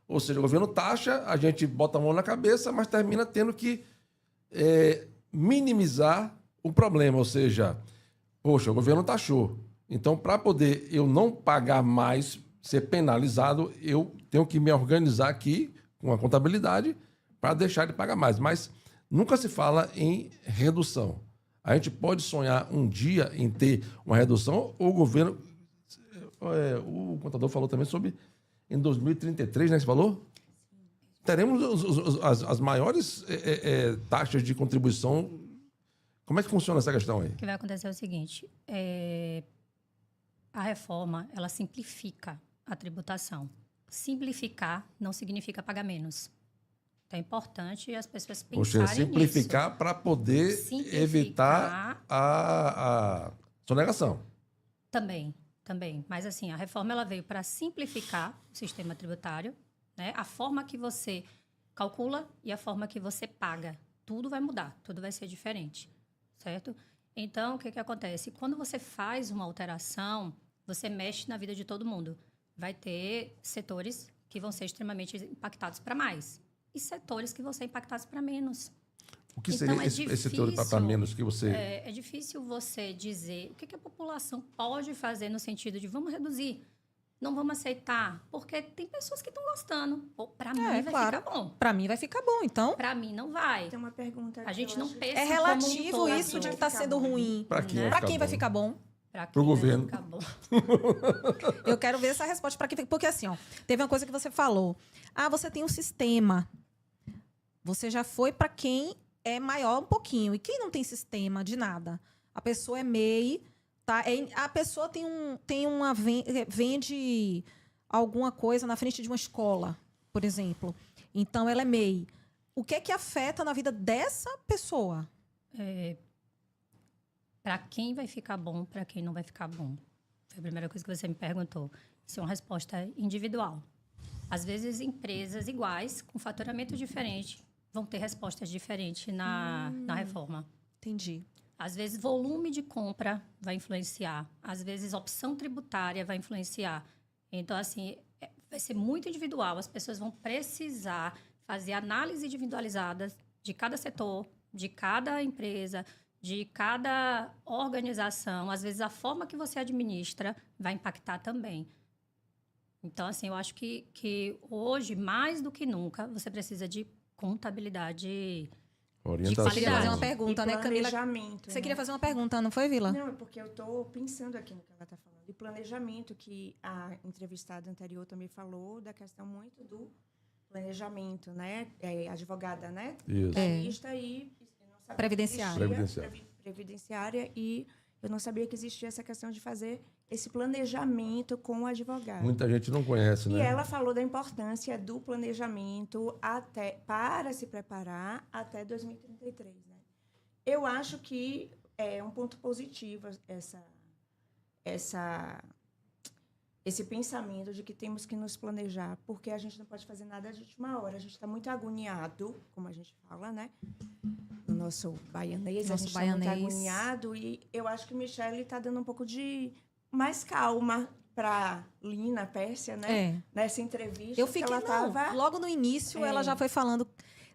Ou seja, o governo taxa, a gente bota a mão na cabeça, mas termina tendo que minimizar o problema. Ou seja, poxa, o governo taxou. Então, para poder eu não pagar mais, ser penalizado, eu tenho que me organizar aqui com a contabilidade para deixar de pagar mais. Mas nunca se fala em redução. A gente pode sonhar um dia em ter uma redução, ou o governo... o contador falou também sobre em 2033, né? Você falou? Teremos as maiores taxas de contribuição. Como é que funciona essa questão aí? O que vai acontecer é o seguinte, a reforma, ela simplifica a tributação. Simplificar não significa pagar menos. Então, é importante as pessoas pensarem nisso. Simplificar para poder evitar a sonegação. Também. também. Mas, assim, a reforma ela veio para simplificar o sistema tributário, né? A forma que você calcula e a forma que você paga. Tudo vai mudar, tudo vai ser diferente, certo? Então, o que acontece? Quando você faz uma alteração, você mexe na vida de todo mundo. Vai ter setores que vão ser extremamente impactados para mais e setores que vão ser impactados para menos. O que seria Então, esse setor para menos que você... É difícil você dizer o que a população pode fazer no sentido de vamos reduzir, não vamos aceitar, porque tem pessoas que estão gostando. Para mim vai ficar bom. Para mim vai ficar bom, então. Para mim não vai. Tem uma pergunta A gente não pensa É relativo como um isso todo. de que está sendo ruim. Para quem, Para quem vai ficar bom? Pro governo. Ficar bom. Eu quero ver essa resposta para quem. Porque assim, ó, teve uma coisa que você falou. Você tem um sistema. Você já foi para quem é maior um pouquinho. E quem não tem sistema de nada? A pessoa é MEI, tá? A pessoa vende alguma coisa na frente de uma escola, por exemplo. Então, ela é MEI. O que é que afeta na vida dessa pessoa? Para quem vai ficar bom, para quem não vai ficar bom? Foi a primeira coisa que você me perguntou. Isso é uma resposta individual. Às vezes, empresas iguais, com faturamento diferente, vão ter respostas diferentes na reforma. Entendi. Às vezes, volume de compra vai influenciar. Às vezes, opção tributária vai influenciar. Então, assim, vai ser muito individual. As pessoas vão precisar fazer análise individualizada de cada setor, de cada empresa, de cada organização. Às vezes, a forma que você administra vai impactar também. Então, assim, eu acho que hoje, mais do que nunca, você precisa de contabilidade orientação. Você queria fazer uma pergunta, né, Camila? Você queria fazer uma pergunta, não foi, Vila? Não, é porque eu estou pensando aqui no que ela está falando. E planejamento, que a entrevistada anterior também falou, da questão muito do planejamento, né? Advogada, né? Isso. E não sabia previdenciária. E eu não sabia que existia essa questão de fazer esse planejamento com o advogado. Muita gente não conhece, né? E ela falou da importância do planejamento para se preparar até 2033, né? Eu acho que é um ponto positivo esse pensamento de que temos que nos planejar, porque a gente não pode fazer nada de última hora. A gente está muito agoniado, como a gente fala, né? No nosso baianês, a gente está muito agoniado. E eu acho que Michele está dando um pouco de mais calma para Lina Pérsia, né? Nessa entrevista. Eu fiquei, logo no início, ela já foi falando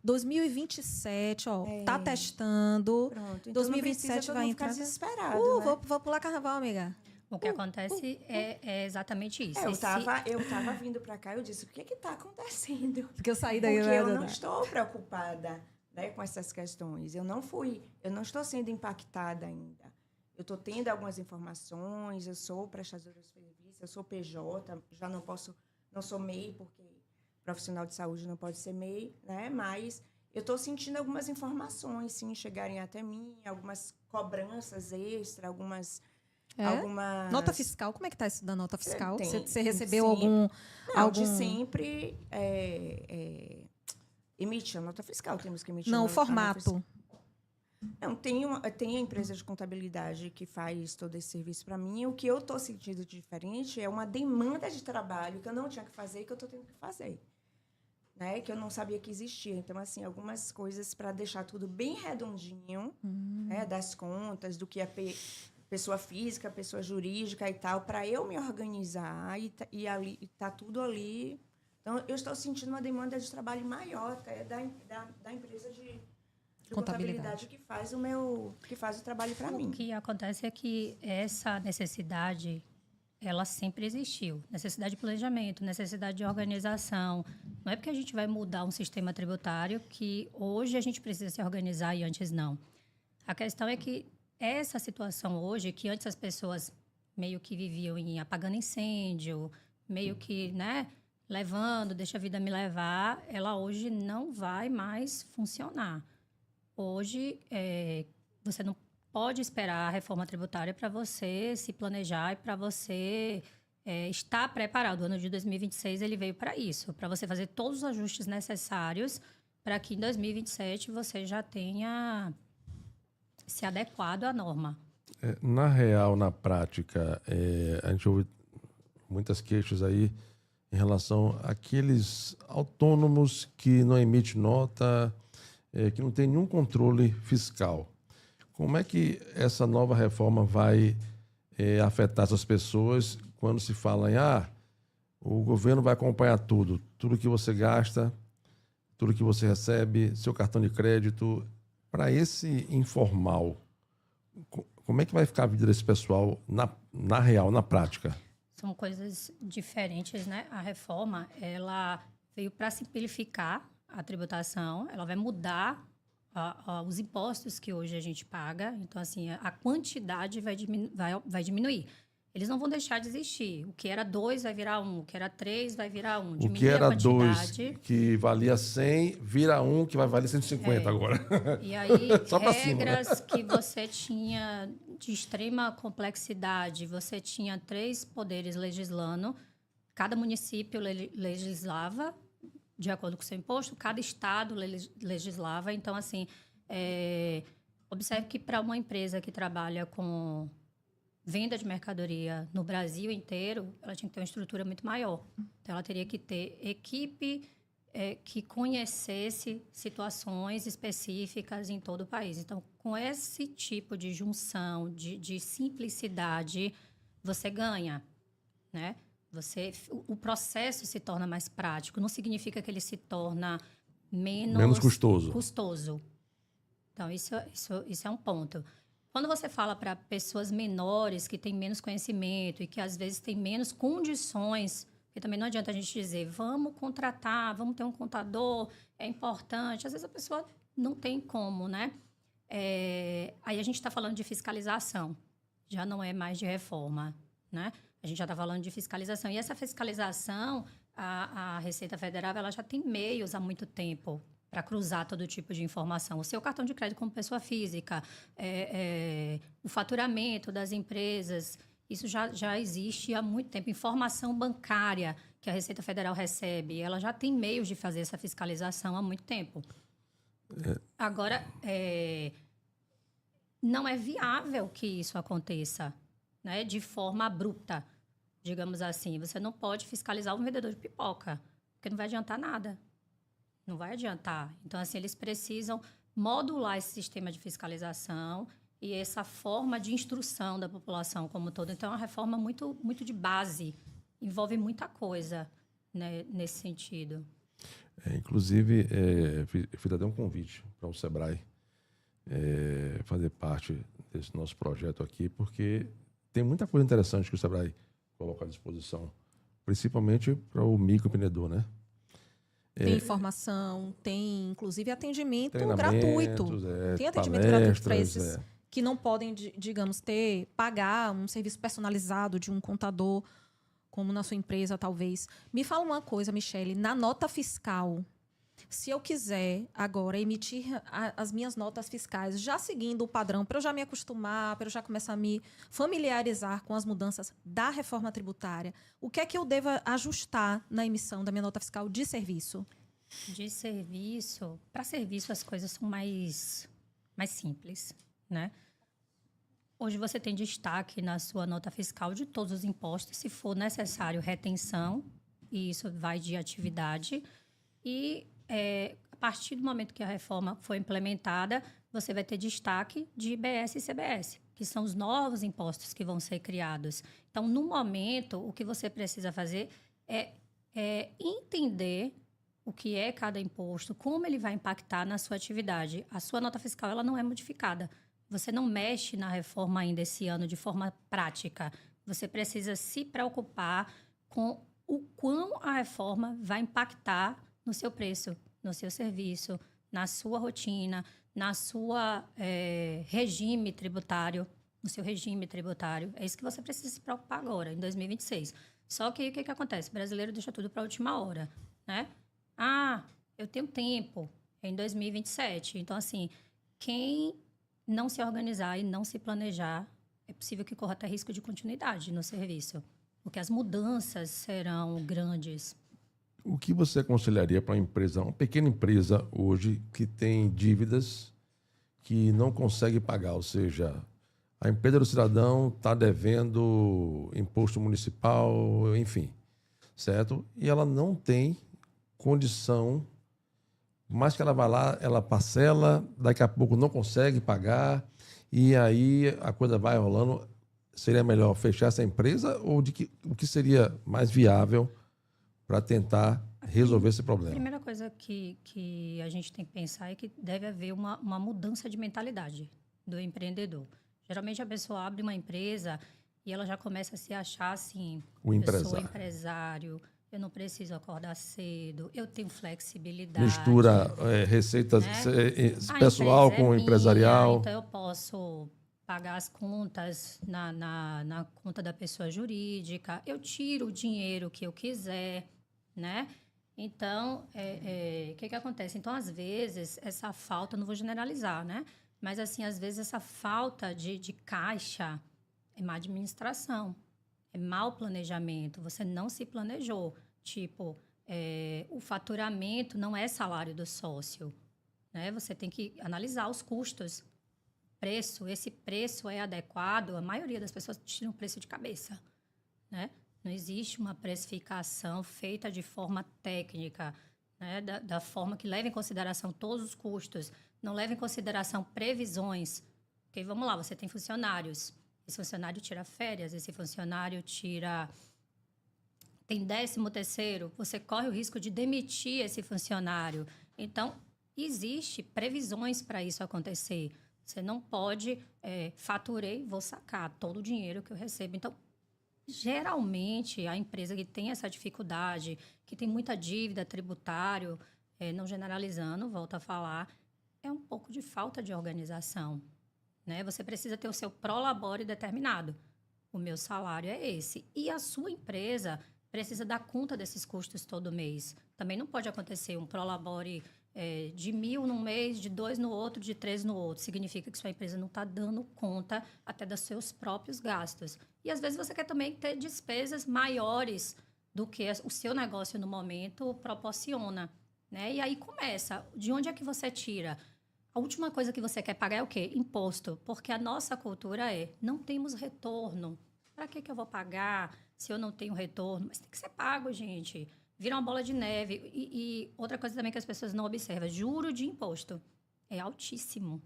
2027, tá testando. Pronto, então 2027 vai entrar. Desesperado, né? Vou pular carnaval, amiga. O que acontece é exatamente isso. Eu tava vindo para cá e eu disse, o que está acontecendo? Porque eu saí daí. Porque eu não estou preocupada, né, com essas questões. Eu não estou sendo impactada ainda. Eu estou tendo algumas informações, eu sou prestadora de serviço, eu sou PJ, já não sou MEI, porque profissional de saúde não pode ser MEI, né? Mas eu estou sentindo algumas informações, sim, chegarem até mim, algumas cobranças extra, algumas... Nota fiscal, como é que está isso da nota fiscal? Você recebeu sim. Não, algum... sempre emite a nota fiscal, temos que emitir o formato. Não, tem a empresa de contabilidade que faz todo esse serviço para mim. O que eu estou sentindo de diferente é uma demanda de trabalho que eu não tinha que fazer e que eu estou tendo que fazer, né? Que eu não sabia que existia. Então, assim, algumas coisas para deixar tudo bem redondinho, né? Das contas, do que é pessoa física, pessoa jurídica e tal, para eu me organizar e tá tudo ali. Então, eu estou sentindo uma demanda de trabalho maior até da empresa de contabilidade que faz o trabalho para mim. O que acontece é que essa necessidade, ela sempre existiu. Necessidade de planejamento, necessidade de organização. Não é porque a gente vai mudar um sistema tributário que hoje a gente precisa se organizar e antes não. A questão é que essa situação hoje, que antes as pessoas meio que viviam apagando incêndio, meio que, né, levando, deixa a vida me levar, ela hoje não vai mais funcionar. Hoje, você não pode esperar a reforma tributária para você se planejar e para você estar preparado. O ano de 2026 ele veio para isso, para você fazer todos os ajustes necessários para que em 2027 você já tenha se adequado à norma. Na real, na prática, a gente ouve muitas queixas aí em relação àqueles autônomos que não emitem nota, que não tem nenhum controle fiscal. Como é que essa nova reforma vai afetar essas pessoas quando se fala em o governo vai acompanhar tudo que você gasta, tudo que você recebe, seu cartão de crédito. Para esse informal, como é que vai ficar a vida desse pessoal na real, na prática? São coisas diferentes, né? A reforma, ela veio para simplificar a tributação, ela vai mudar os impostos que hoje a gente paga. Então, assim, a quantidade vai diminuir. Eles não vão deixar de existir. O que era 2 vai virar 1, o que era 3 vai virar 1. O que era 2, que valia 100, vira 1, que vai valer 150 agora. E aí, Só regras cima, né? que você tinha de extrema complexidade, você tinha 3 poderes legislando, cada município legislava de acordo com o seu imposto, cada estado legislava. Então, assim, observe que para uma empresa que trabalha com venda de mercadoria no Brasil inteiro, ela tinha que ter uma estrutura muito maior. Então, ela teria que ter equipe que conhecesse situações específicas em todo o país. Então, com esse tipo de junção, de simplicidade, você ganha, né? O processo se torna mais prático. Não significa que ele se torna menos custoso. Então, isso é um ponto. Quando você fala para pessoas menores que têm menos conhecimento e que, às vezes, têm menos condições, porque também não adianta a gente dizer, vamos contratar, vamos ter um contador, é importante. Às vezes, a pessoa não tem como, né? Aí, a gente está falando de fiscalização. Já não é mais de reforma, né? A gente já está falando de fiscalização. E essa fiscalização, a Receita Federal, ela já tem meios há muito tempo para cruzar todo tipo de informação. O seu cartão de crédito como pessoa física, o faturamento das empresas, isso já existe há muito tempo. Informação bancária que a Receita Federal recebe, ela já tem meios de fazer essa fiscalização há muito tempo. Agora, não é viável que isso aconteça, né, de forma abrupta, digamos assim. Você não pode fiscalizar um vendedor de pipoca, porque não vai adiantar nada. Não vai adiantar. Então, assim, eles precisam modular esse sistema de fiscalização e essa forma de instrução da população como um todo. Então, é uma reforma muito, muito de base. Envolve muita coisa, né, nesse sentido. Inclusive, fiz até um convite para o Sebrae fazer parte desse nosso projeto aqui, porque tem muita coisa interessante que o Sebrae coloca à disposição, principalmente para o microempreendedor, né? Tem informação, tem inclusive atendimento gratuito. Tem atendimento gratuito para esses que não podem, digamos, pagar um serviço personalizado de um contador, como na sua empresa, talvez. Me fala uma coisa, Michele, na nota fiscal, se eu quiser agora emitir as minhas notas fiscais, já seguindo o padrão, para eu já me acostumar, para eu já começar a me familiarizar com as mudanças da reforma tributária, o que é que eu devo ajustar na emissão da minha nota fiscal de serviço? De serviço, para serviço as coisas são mais simples, né? Hoje você tem destaque na sua nota fiscal de todos os impostos, se for necessário retenção, e isso vai de atividade, e a partir do momento que a reforma for implementada, você vai ter destaque de IBS e CBS, que são os novos impostos que vão ser criados. Então, no momento, o que você precisa fazer é entender o que é cada imposto, como ele vai impactar na sua atividade. A sua nota fiscal ela não é modificada. Você não mexe na reforma ainda esse ano de forma prática. Você precisa se preocupar com o quão a reforma vai impactar no seu preço, no seu serviço, na sua rotina, na sua regime tributário, no seu regime tributário. É isso que você precisa se preocupar agora, em 2026. Só que o que acontece? O brasileiro deixa tudo para a última hora, né? Eu tenho tempo, é em 2027. Então, assim, quem não se organizar e não se planejar, é possível que corra até risco de continuidade no serviço, porque as mudanças serão grandes. O que você aconselharia para uma pequena empresa hoje que tem dívidas que não consegue pagar? Ou seja, a empresa do cidadão está devendo imposto municipal, enfim, certo? E ela não tem condição, mais que ela vá lá, ela parcela, daqui a pouco não consegue pagar, e aí a coisa vai rolando. Seria melhor fechar essa empresa ou o que seria mais viável para tentar resolver esse A problema? primeira coisa que a gente tem que pensar é que deve haver uma mudança de mentalidade do empreendedor. Geralmente a pessoa abre uma empresa e ela já começa a se achar assim, O eu sou empresário. empresário, eu não preciso acordar cedo, eu tenho flexibilidade. Mistura receita né? A pessoal empresa é com minha, empresarial. então eu posso pagar as contas na conta da pessoa jurídica, eu tiro o dinheiro que eu quiser, né? Então, o que acontece? Então, às vezes, essa falta, não vou generalizar, né? Mas, assim, às vezes, essa falta de caixa é má administração, é mau planejamento, você não se planejou. Tipo, o faturamento não é salário do sócio, né? Você tem que analisar os custos. Esse preço é adequado? A maioria das pessoas tira um preço de cabeça, né? Não existe uma precificação feita de forma técnica, né? Da forma que leva em consideração todos os custos, não leva em consideração previsões. Porque, vamos lá, você tem funcionários. Esse funcionário tira férias, esse funcionário tem 13º, você corre o risco de demitir esse funcionário. Então, existe previsões para isso acontecer. Você não pode, faturei, vou sacar todo o dinheiro que eu recebo. Então, geralmente, a empresa que tem essa dificuldade, que tem muita dívida tributária, não generalizando, volto a falar, é um pouco de falta de organização, né? Você precisa ter o seu prolabore determinado. O meu salário é esse. E a sua empresa precisa dar conta desses custos todo mês. Também não pode acontecer um prolabore de 1.000 num mês, de 2 no outro, de 3 no outro. Significa que sua empresa não está dando conta até dos seus próprios gastos. E, às vezes, você quer também ter despesas maiores do que o seu negócio, no momento, proporciona, né? E aí começa. De onde é que você tira? A última coisa que você quer pagar é o quê? Imposto. Porque a nossa cultura não temos retorno. Para que eu vou pagar se eu não tenho retorno? Mas tem que ser pago, gente. Vira uma bola de neve. E outra coisa também que as pessoas não observam, juro de imposto é altíssimo.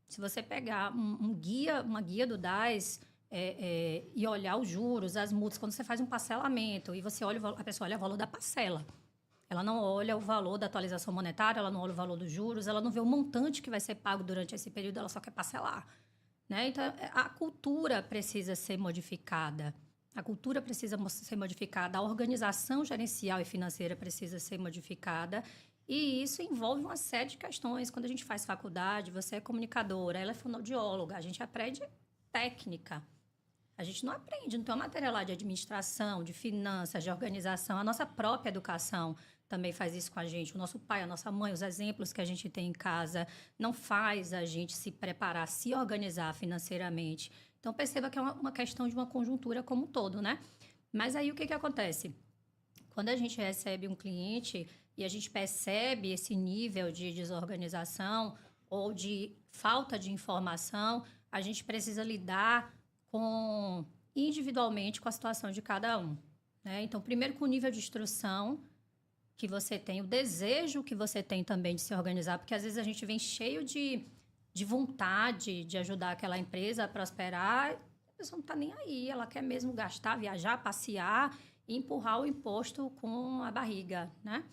Se você pegar uma guia do DAS e olhar os juros, as multas, quando você faz um parcelamento e você olha, a pessoa olha o valor da parcela. Ela não olha o valor da atualização monetária, ela não olha o valor dos juros, ela não vê o montante que vai ser pago durante esse período, ela só quer parcelar, né? Então, a cultura precisa ser modificada. A cultura precisa ser modificada, a organização gerencial e financeira precisa ser modificada, e isso envolve uma série de questões. Quando a gente faz faculdade, você é comunicadora, ela é fonoaudióloga, a gente aprende técnica. A gente não aprende, não tem uma matéria lá de administração, de finanças, de organização. A nossa própria educação também faz isso com a gente. O nosso pai, a nossa mãe, os exemplos que a gente tem em casa não faz a gente se preparar, se organizar financeiramente. Então, perceba que é uma questão de uma conjuntura como um todo, né? Mas aí, o que acontece? Quando a gente recebe um cliente e a gente percebe esse nível de desorganização ou de falta de informação, a gente precisa lidar individualmente com a situação de cada um, né? Então, primeiro com o nível de instrução que você tem, o desejo que você tem também de se organizar, porque às vezes a gente vem cheio de vontade de ajudar aquela empresa a prosperar, a pessoa não está nem aí, ela quer mesmo gastar, viajar, passear e empurrar o imposto com a barriga, né?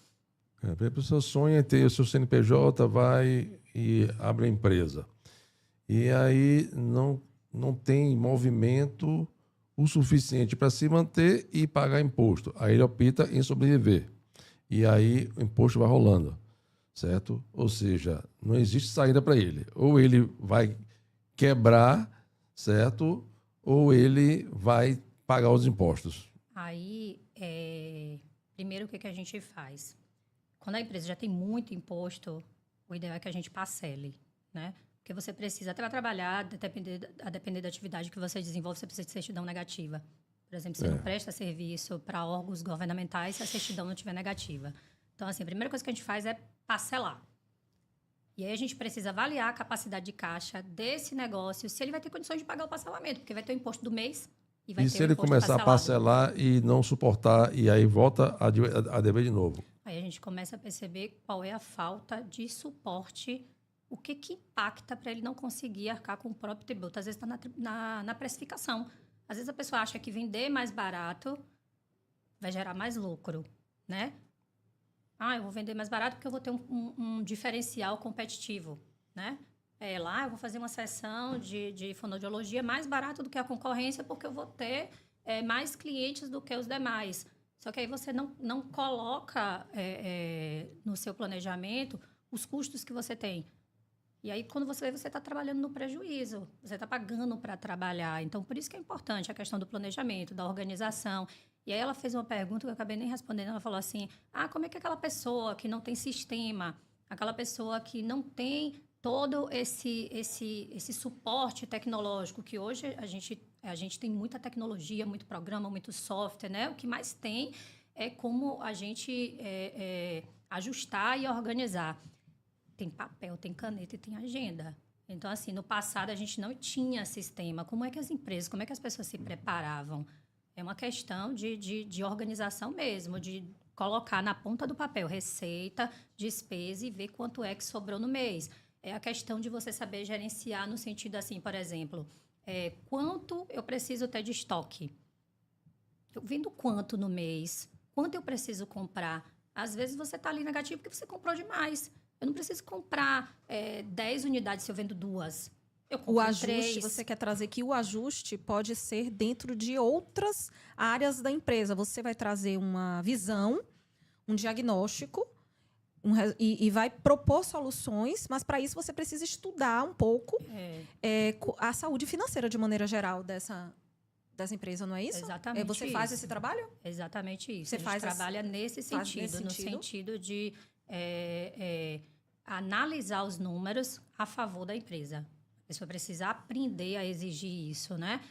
A pessoa sonha em ter o seu CNPJ, vai e abre a empresa. E aí não tem movimento o suficiente para se manter e pagar imposto. Aí ele opta em sobreviver. E aí o imposto vai rolando, certo? Ou seja, não existe saída para ele. Ou ele vai quebrar, certo? Ou ele vai pagar os impostos. Aí, primeiro, o que a gente faz? Quando a empresa já tem muito imposto, o ideal é que a gente parcele, né? Porque você precisa, até para trabalhar, a depender da atividade que você desenvolve, você precisa de certidão negativa. Por exemplo, você não presta serviço para órgãos governamentais se a certidão não estiver negativa. Então, assim, a primeira coisa que a gente faz é parcelar. E aí a gente precisa avaliar a capacidade de caixa desse negócio, se ele vai ter condições de pagar o parcelamento, porque vai ter o imposto do mês e vai E ter se o ele imposto começar a parcelado. parcelar e não suportar, e aí volta a dever de novo? Aí a gente começa a perceber qual é a falta de suporte, o que impacta para ele não conseguir arcar com o próprio tributo. Às vezes está na precificação. Às vezes a pessoa acha que vender mais barato vai gerar mais lucro, né? Eu vou vender mais barato porque eu vou ter um diferencial competitivo, né? Lá eu vou fazer uma sessão de fonoaudiologia mais barata do que a concorrência porque eu vou ter mais clientes do que os demais. Só que aí você não coloca no seu planejamento os custos que você tem. E aí, quando você vê, você está trabalhando no prejuízo. Você está pagando para trabalhar. Então, por isso que é importante a questão do planejamento, da organização. E aí ela fez uma pergunta que eu acabei nem respondendo. Ela falou assim, como é que aquela pessoa que não tem sistema, aquela pessoa que não tem todo esse suporte tecnológico, que hoje a gente tem muita tecnologia, muito programa, muito software, né? O que mais tem é como a gente ajustar e organizar. Tem papel, tem caneta e tem agenda. Então, assim, no passado a gente não tinha sistema. Como é que as empresas, como é que as pessoas se preparavam? É uma questão de organização mesmo, de colocar na ponta do papel receita, despesa e ver quanto é que sobrou no mês. É a questão de você saber gerenciar no sentido assim, por exemplo, quanto eu preciso ter de estoque? Eu vendo quanto no mês? Quanto eu preciso comprar? Às vezes você está ali negativo porque você comprou demais. Eu não preciso comprar 10 unidades se eu vendo 2. Eu compro O ajuste, 3. você quer trazer que o ajuste pode ser dentro de outras áreas da empresa. Você vai trazer uma visão, um diagnóstico e vai propor soluções, mas para isso você precisa estudar um pouco a saúde financeira de maneira geral dessa empresa, não é isso? Exatamente Você isso. faz esse trabalho? Exatamente isso. Você A gente faz trabalha nesse sentido, no sentido de analisar os números a favor da empresa. A pessoa precisa aprender a exigir isso, né?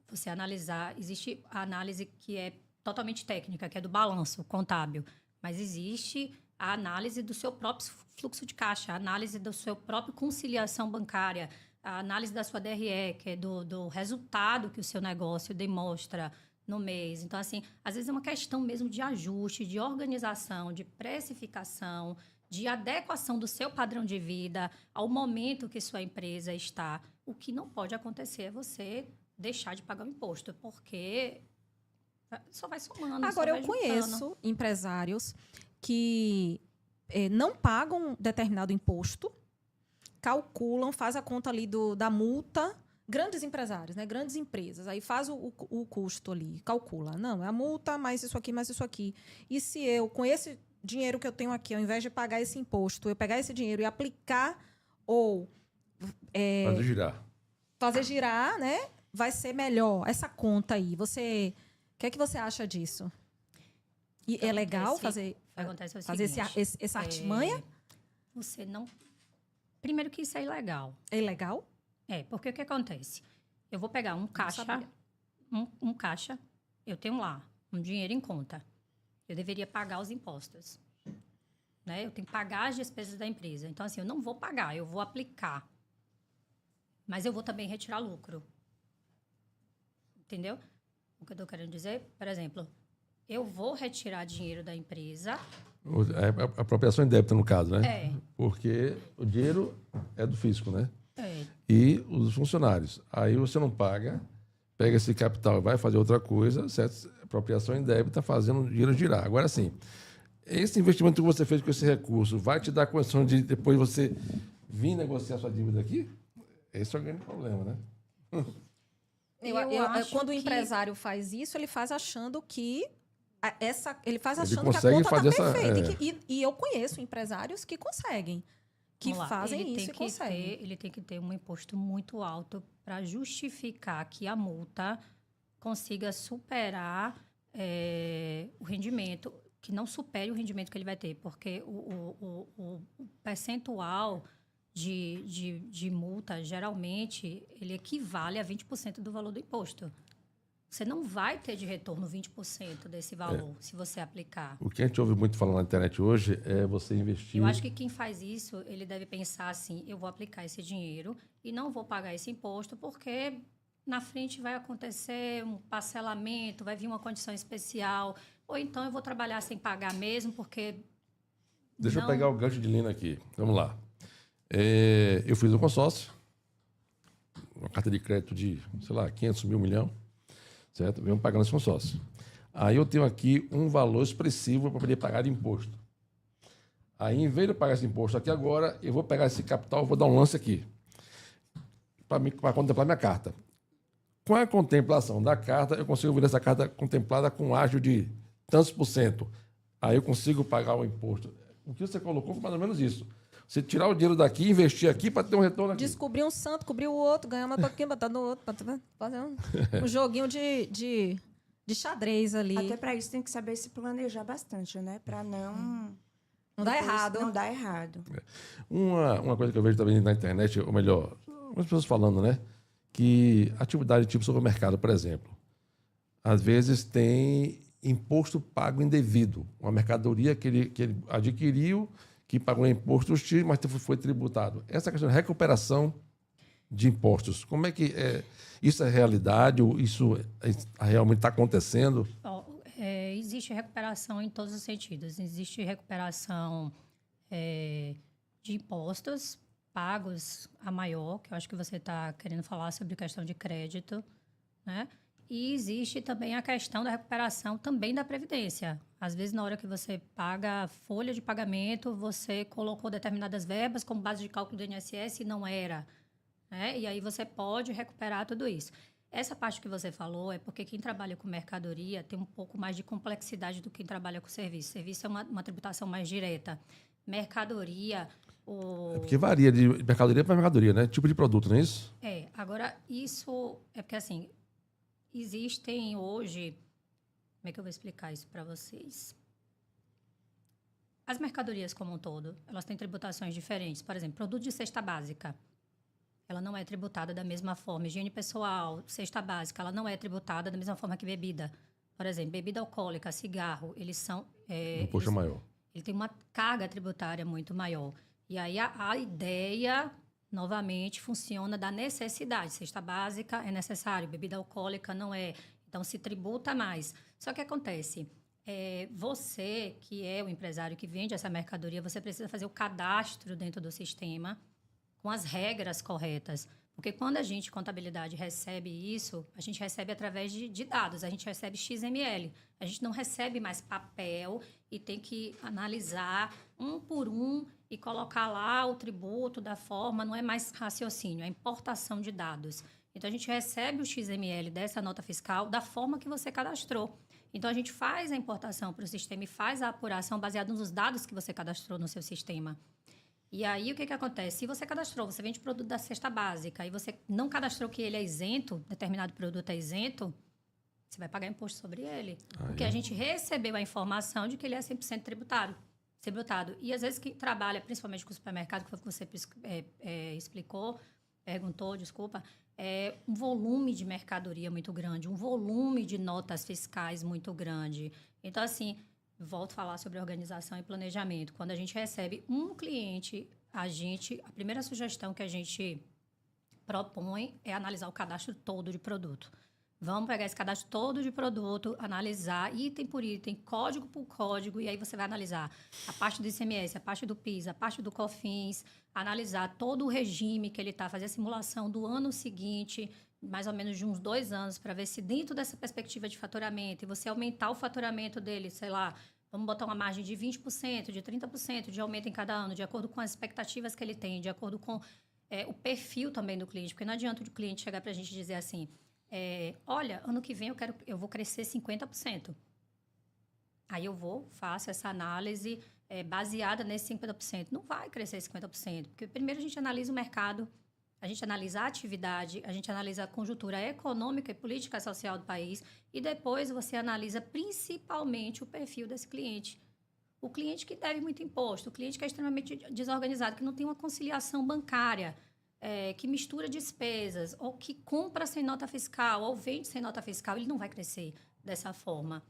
Você analisar... Existe a análise que é totalmente técnica, que é do balanço contábil. Mas existe a análise do seu próprio fluxo de caixa, a análise do seu próprio conciliação bancária, a análise da sua DRE, que é do resultado que o seu negócio demonstra no mês. Então, assim, às vezes é uma questão mesmo de ajuste, de organização, de precificação, de adequação do seu padrão de vida ao momento que sua empresa está. O que não pode acontecer é você deixar de pagar o imposto, porque só vai somando. Agora, eu conheço empresários que não pagam determinado imposto, calculam, faz a conta ali da multa. Grandes empresários, né? Grandes empresas. Aí faz o custo ali, calcula. Não, é a multa, mais isso aqui, mais isso aqui. E se eu, com esse dinheiro que eu tenho aqui, ao invés de pagar esse imposto, eu pegar esse dinheiro e aplicar ou... Fazer girar, né? Vai ser melhor. Essa conta aí, o que é que você acha disso? E é legal fazer essa artimanha? Você não... Primeiro que isso é ilegal. É ilegal? Porque o que acontece? Eu vou pegar um caixa, eu tenho lá um dinheiro em conta. Eu deveria pagar os impostos. Né? Eu tenho que pagar as despesas da empresa. Então, assim, eu não vou pagar, eu vou aplicar. Mas eu vou também retirar lucro. Entendeu? O que eu estou querendo dizer, por exemplo, eu vou retirar dinheiro da empresa. A apropriação indébita, no caso, né? Porque o dinheiro é do fisco, né? E os funcionários. Aí você não paga, pega esse capital e vai fazer outra coisa, certo? Apropriação indébita fazendo o dinheiro girar. Agora, sim, esse investimento que você fez com esse recurso vai te dar condição de depois você vir negociar sua dívida aqui? Esse é o grande problema, né? Quando o empresário faz isso, ele faz achando que ele faz achando que a consegue conta está fazer perfeita. E eu conheço empresários que conseguem, que fazem isso e conseguem. Ele tem que ter um imposto muito alto para justificar que a multa consiga superar o rendimento, que não supere o rendimento que ele vai ter, porque o percentual de multa, geralmente, ele equivale a 20% do valor do imposto. Você não vai ter de retorno 20% desse valor se você aplicar. O que a gente ouve muito falar na internet hoje é você investir... Eu acho que quem faz isso, ele deve pensar assim, eu vou aplicar esse dinheiro e não vou pagar esse imposto porque na frente vai acontecer um parcelamento, vai vir uma condição especial, ou então eu vou trabalhar sem pagar mesmo porque... Deixa não... eu pegar o gancho de Lina aqui. Vamos lá. Eu fiz um consórcio, uma carta de crédito de, sei lá, 500 mil, 1 milhão, certo? Venho pagando esse consórcio. Aí eu tenho aqui um valor expressivo para poder pagar de imposto. Aí, em vez de eu pagar esse imposto aqui agora, eu vou pegar esse capital, vou dar um lance aqui, para contemplar minha carta. Com a contemplação da carta, eu consigo ver essa carta contemplada com ágio de tantos por cento. Aí eu consigo pagar o imposto. O que você colocou foi mais ou menos isso. Você tirar o dinheiro daqui, investir aqui para ter um retorno aqui. Descobrir um santo, cobrir o outro, ganhar uma toquinha, botar no outro, fazer um joguinho de xadrez ali. Até para isso tem que saber se planejar bastante, né? Para não dar errado. Não dar errado. Uma coisa que eu vejo também na internet, ou melhor, algumas pessoas falando, né? Que atividade tipo supermercado, por exemplo, às vezes tem imposto pago indevido. Uma mercadoria que ele adquiriu, que pagou imposto X, mas foi tributado. Essa questão de recuperação de impostos, como é que isso é realidade? Isso realmente está acontecendo? Existe recuperação em todos os sentidos. Existe recuperação de impostos pagos a maior, que eu acho que você está querendo falar sobre questão de crédito, né? E existe também a questão da recuperação também da Previdência. Às vezes, na hora que você paga a folha de pagamento, você colocou determinadas verbas como base de cálculo do INSS e não era, né? E aí você pode recuperar tudo isso. Essa parte que você falou é porque quem trabalha com mercadoria tem um pouco mais de complexidade do que quem trabalha com serviço. Serviço é uma tributação mais direta. Mercadoria... É porque varia de mercadoria para mercadoria, né? Tipo de produto, não é isso? Agora, isso é porque, assim, existem hoje... Como é que eu vou explicar isso para vocês? As mercadorias como um todo, elas têm tributações diferentes. Por exemplo, produto de cesta básica, ela não é tributada da mesma forma. Higiene pessoal, cesta básica, ela não é tributada da mesma forma que bebida. Por exemplo, bebida alcoólica, cigarro, eles são... Imposto maior. Ele tem uma carga tributária muito maior. E aí a ideia, novamente, funciona da necessidade. Cesta básica é necessário, bebida alcoólica não é. Então, se tributa mais. Só que acontece, você, que é o empresário que vende essa mercadoria, você precisa fazer o cadastro dentro do sistema com as regras corretas. Porque quando a gente, contabilidade, recebe isso, a gente recebe através de dados, a gente recebe XML. A gente não recebe mais papel e tem que analisar um por um e colocar lá o tributo da forma, não é mais raciocínio, é importação de dados. Então, a gente recebe o XML dessa nota fiscal da forma que você cadastrou. Então, a gente faz a importação para o sistema e faz a apuração baseada nos dados que você cadastrou no seu sistema. E aí, o que acontece? Se você cadastrou, você vende produto da cesta básica e você não cadastrou que ele é isento, determinado produto é isento, você vai pagar imposto sobre ele. Porque a gente recebeu a informação de que ele é 100% tributado. E, às vezes, quem trabalha, principalmente com o supermercado, que foi o que você perguntou, um volume de mercadoria muito grande, um volume de notas fiscais muito grande. Então, assim, volto a falar sobre organização e planejamento. Quando a gente recebe um cliente, a primeira sugestão que a gente propõe é analisar o cadastro todo de produto. Vamos pegar esse cadastro todo de produto, analisar item por item, código por código, e aí você vai analisar a parte do ICMS, a parte do PIS, a parte do COFINS, analisar todo o regime que ele está, fazer a simulação do ano seguinte, mais ou menos de uns 2 anos, para ver se dentro dessa perspectiva de faturamento, e você aumentar o faturamento dele, sei lá, vamos botar uma margem de 20%, de 30% de aumento em cada ano, de acordo com as expectativas que ele tem, de acordo com o perfil também do cliente, porque não adianta o cliente chegar para a gente e dizer assim... olha, ano que vem eu vou crescer 50%. Aí eu faço essa análise baseada nesse 50%. Não vai crescer 50%, porque primeiro a gente analisa o mercado, a gente analisa a atividade, a gente analisa a conjuntura econômica e política social do país e depois você analisa principalmente o perfil desse cliente. O cliente que deve muito imposto, o cliente que é extremamente desorganizado, que não tem uma conciliação bancária. que mistura despesas, ou que compra sem nota fiscal, ou vende sem nota fiscal, ele não vai crescer dessa forma.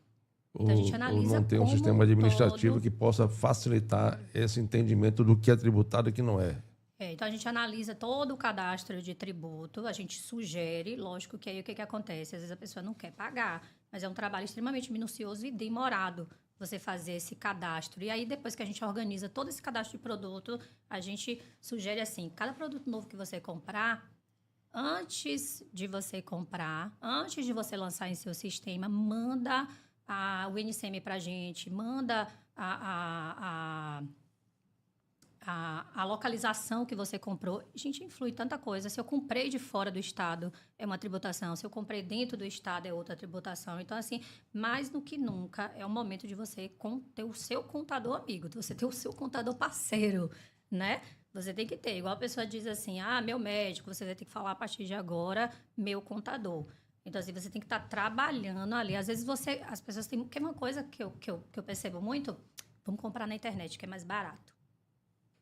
Então, a gente analisa ou não tem um como sistema administrativo todo. que possa facilitar esse entendimento do que é tributado e que não é. Então, a gente analisa todo o cadastro de tributo, a gente sugere, lógico que aí o que acontece? Às vezes a pessoa não quer pagar, mas é um trabalho extremamente minucioso e demorado você fazer esse cadastro. E aí, depois que a gente organiza todo esse cadastro de produto, a gente sugere assim, cada produto novo que você comprar, antes de você comprar, antes de você lançar em seu sistema, manda o NCM para a gente, manda a localização que você comprou. Gente, influi tanta coisa. Se eu comprei de fora do estado, é uma tributação. Se eu comprei dentro do estado, é outra tributação. Então, assim, mais do que nunca, é o momento de você ter o seu contador amigo, de você ter o seu contador parceiro, né? Você tem que ter. Igual a pessoa diz assim, meu médico, você vai ter que falar a partir de agora, meu contador. Então, assim, você tem que estar trabalhando ali. Às vezes, as pessoas têm... Que é uma coisa que eu percebo muito, vamos comprar na internet, que é mais barato.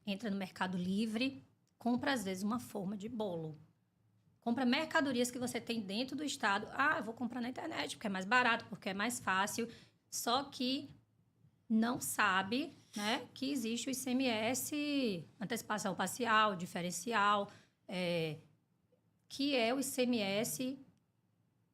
Entra no Mercado Livre, compra, às vezes, uma forma de bolo. Compra mercadorias que você tem dentro do estado. Eu vou comprar na internet, porque é mais barato, porque é mais fácil. Só que não sabe, né, que existe o ICMS, antecipação parcial, diferencial, que é o ICMS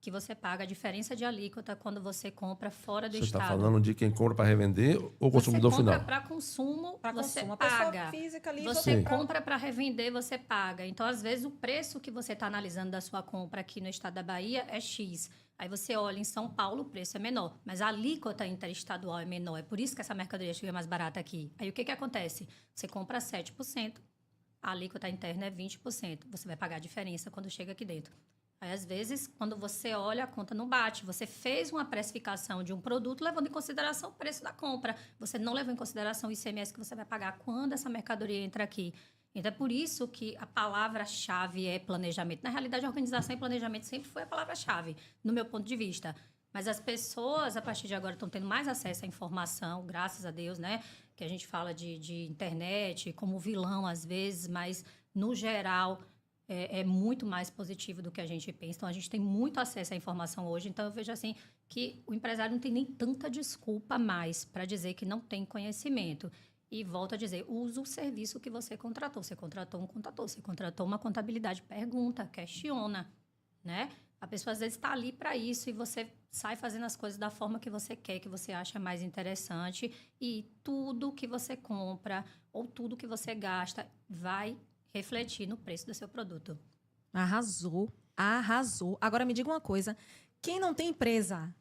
que você paga a diferença de alíquota quando você compra fora do Você estado. está falando de quem compra para revender ou consumidor final? Você compra para consumo, você consumo. paga. A pessoa física ali, Você Sim. compra para revender, você paga. Então, às vezes, o preço que você está analisando da sua compra aqui no estado da Bahia é X. Aí você olha em São Paulo, o preço é menor. Mas a alíquota interestadual é menor. É por isso que essa mercadoria chega mais barata aqui. Aí o que acontece? Você compra 7%, a alíquota interna é 20%. Você vai pagar a diferença quando chega aqui dentro. Aí, às vezes, quando você olha, a conta não bate. Você fez uma precificação de um produto levando em consideração o preço da compra. Você não levou em consideração o ICMS que você vai pagar quando essa mercadoria entra aqui. Então, é por isso que a palavra-chave é planejamento. Na realidade, organização e planejamento sempre foi a palavra-chave, no meu ponto de vista. Mas as pessoas, a partir de agora, estão tendo mais acesso à informação, graças a Deus, né? Que a gente fala de internet como vilão, às vezes, mas, no geral... É muito mais positivo do que a gente pensa. Então, a gente tem muito acesso à informação hoje. Então, eu vejo assim que o empresário não tem nem tanta desculpa mais para dizer que não tem conhecimento. E volto a dizer, usa o serviço que você contratou. Você contratou um contador, você contratou uma contabilidade. Pergunta, questiona, né? A pessoa, às vezes, está ali para isso e você sai fazendo as coisas da forma que você quer, que você acha mais interessante. E tudo que você compra ou tudo que você gasta vai refletir no preço do seu produto. Arrasou, arrasou. Agora me diga uma coisa, quem não tem empresa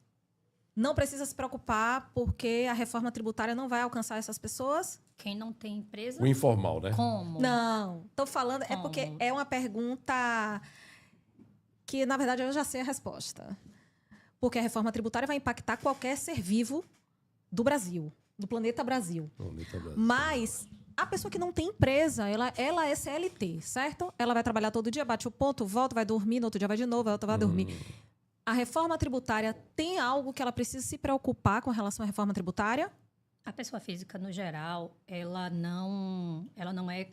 não precisa se preocupar porque a reforma tributária não vai alcançar essas pessoas? Quem não tem empresa... O informal, né? Como? Não, estou falando... Como? É porque é uma pergunta que, na verdade, eu já sei a resposta. Porque a reforma tributária vai impactar qualquer ser vivo do Brasil, do planeta Brasil. Mas... a pessoa que não tem empresa, ela é CLT, certo? Ela vai trabalhar todo dia, bate o ponto, volta, vai dormir, no outro dia vai de novo, vai dormir. A reforma tributária tem algo que ela precisa se preocupar com relação à reforma tributária? A pessoa física, no geral, ela não é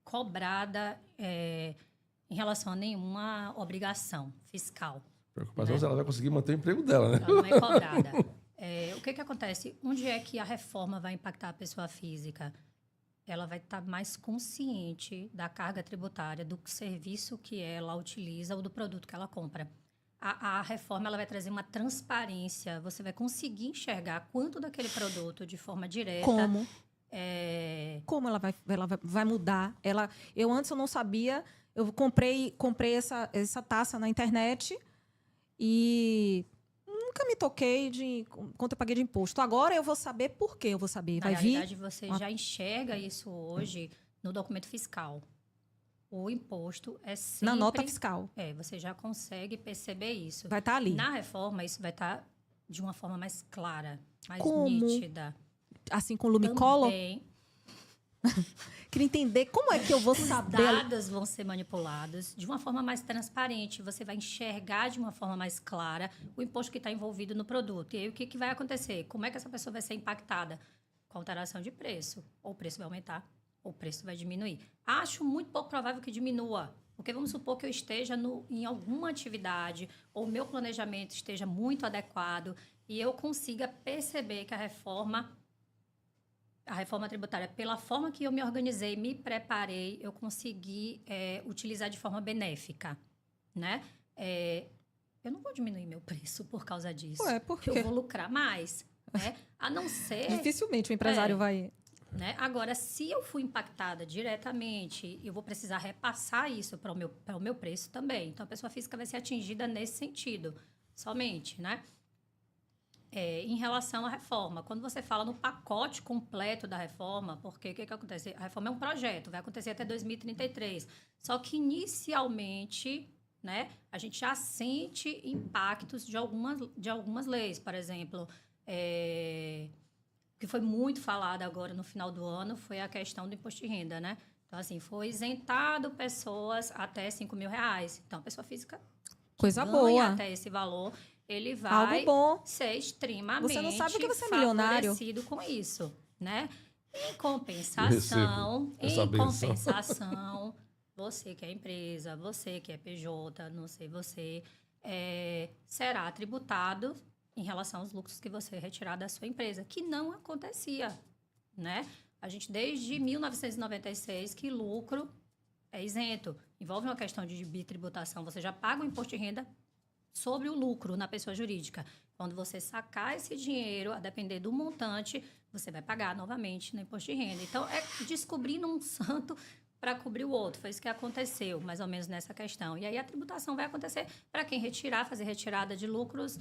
cobrada em relação a nenhuma obrigação fiscal. Preocupação se ela vai conseguir manter o emprego dela, né? Ela não é cobrada. O que acontece? Onde é que a reforma vai impactar a pessoa física? Ela vai estar mais consciente da carga tributária, do serviço que ela utiliza ou do produto que ela compra. A reforma ela vai trazer uma transparência. Você vai conseguir enxergar quanto daquele produto de forma direta. Como? Como ela vai mudar? Eu antes eu não sabia. Eu comprei essa taça na internet e nunca me toquei de quanto eu paguei de imposto. Agora eu vou saber por que eu vou saber. Na realidade, você já enxerga isso hoje no documento fiscal. O imposto é sempre... na nota fiscal. Você já consegue perceber isso. Vai estar ali. Na reforma, isso vai estar de uma forma mais clara, mais Como? nítida. Assim com lumicolor? Também. Queria entender como é que eu vou saber. Os dados vão ser manipulados de uma forma mais transparente. Você vai enxergar de uma forma mais clara o imposto que está envolvido no produto. E aí, o que vai acontecer? Como é que essa pessoa vai ser impactada? Com alteração de preço. Ou o preço vai aumentar, ou o preço vai diminuir. Acho muito pouco provável que diminua. Porque vamos supor que eu esteja em alguma atividade ou o meu planejamento esteja muito adequado e eu consiga perceber que a reforma tributária, pela forma que eu me organizei, me preparei, eu consegui utilizar de forma benéfica, né? Eu não vou diminuir meu preço por causa disso. Ué, por quê? Eu vou lucrar mais, né? A não ser... Dificilmente o empresário vai... Né? Agora, se eu fui impactada diretamente, eu vou precisar repassar isso para o meu preço também. Então, a pessoa física vai ser atingida nesse sentido, somente, né? Em relação à reforma, quando você fala no pacote completo da reforma, porque o que acontece? A reforma é um projeto, vai acontecer até 2033. Só que, inicialmente, né, a gente já sente impactos de algumas leis. Por exemplo, que foi muito falado agora no final do ano foi a questão do imposto de renda, né? Então, assim, foi isentado pessoas até R$5.000. Então, a pessoa física Coisa ganha boa. até esse valor, ele vai Algo bom. ser extremamente Você não sabe que você é milionário. favorecido com isso, né? Em compensação, você que é empresa, você que é PJ, não sei você, será tributado em relação aos lucros que você retirar da sua empresa, que não acontecia, né? A gente, desde 1996, que lucro é isento. Envolve uma questão de bitributação. Você já paga o imposto de renda sobre o lucro na pessoa jurídica. Quando você sacar esse dinheiro, a depender do montante, você vai pagar novamente no imposto de renda. Então, é descobrindo um santo para cobrir o outro. Foi isso que aconteceu, mais ou menos nessa questão. E aí a tributação vai acontecer para quem fazer retirada de lucros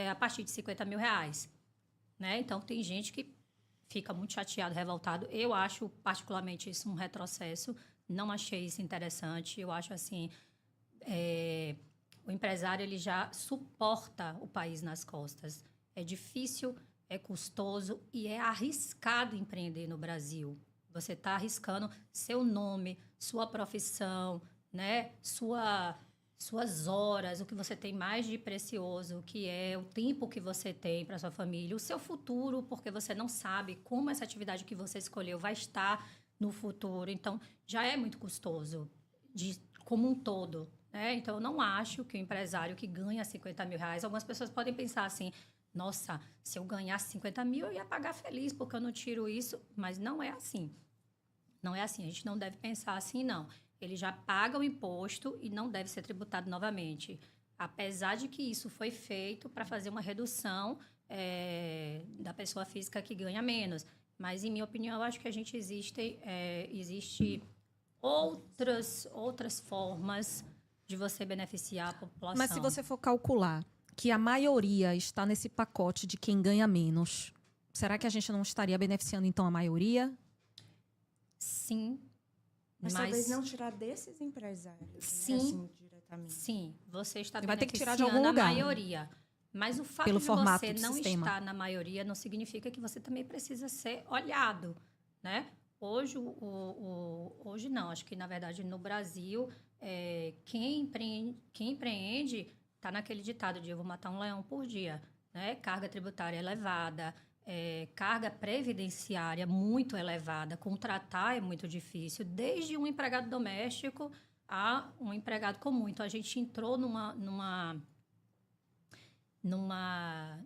a partir de R$50.000. Né? Então, tem gente que fica muito chateado, revoltado. Eu acho, particularmente, isso um retrocesso. Não achei isso interessante. Eu acho, assim, o empresário ele já suporta o país nas costas. É difícil, é custoso e é arriscado empreender no Brasil. Você está arriscando seu nome, sua profissão, né? Suas horas, o que você tem mais de precioso, que é o tempo que você tem para sua família, o seu futuro, porque você não sabe como essa atividade que você escolheu vai estar no futuro. Então, já é muito custoso, como um todo. Né? Então, eu não acho que o empresário que ganha R$50.000, algumas pessoas podem pensar assim, nossa, se eu ganhasse 50 mil, eu ia pagar feliz, porque eu não tiro isso. Mas não é assim. Não é assim, a gente não deve pensar assim, não. Ele já paga o imposto e não deve ser tributado novamente. Apesar de que isso foi feito para fazer uma redução da pessoa física que ganha menos. Mas, em minha opinião, eu acho que existe outras formas de você beneficiar a população. Mas se você for calcular que a maioria está nesse pacote de quem ganha menos, será que a gente não estaria beneficiando, então, a maioria? Sim. Mas talvez não tirar desses empresários. Sim. Né? Assim, diretamente. Sim, você está Vai ter que tirar de beneficiando algum a lugar. maioria. Mas o fato Pelo de formato você do não sistema. estar na maioria não significa que você também precisa ser olhado, né? Hoje, hoje não. Acho que, na verdade, no Brasil, quem empreende está naquele ditado de eu vou matar um leão por dia. Né? Carga tributária elevada, carga previdenciária muito elevada, contratar é muito difícil, desde um empregado doméstico a um empregado comum. Então, a gente entrou num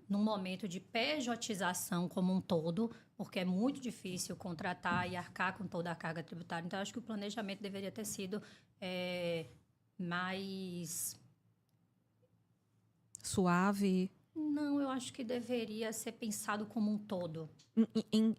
momento de pejotização como um todo, porque é muito difícil contratar e arcar com toda a carga tributária. Então, acho que o planejamento deveria ter sido mais... Suave. Não, eu acho que deveria ser pensado como um todo.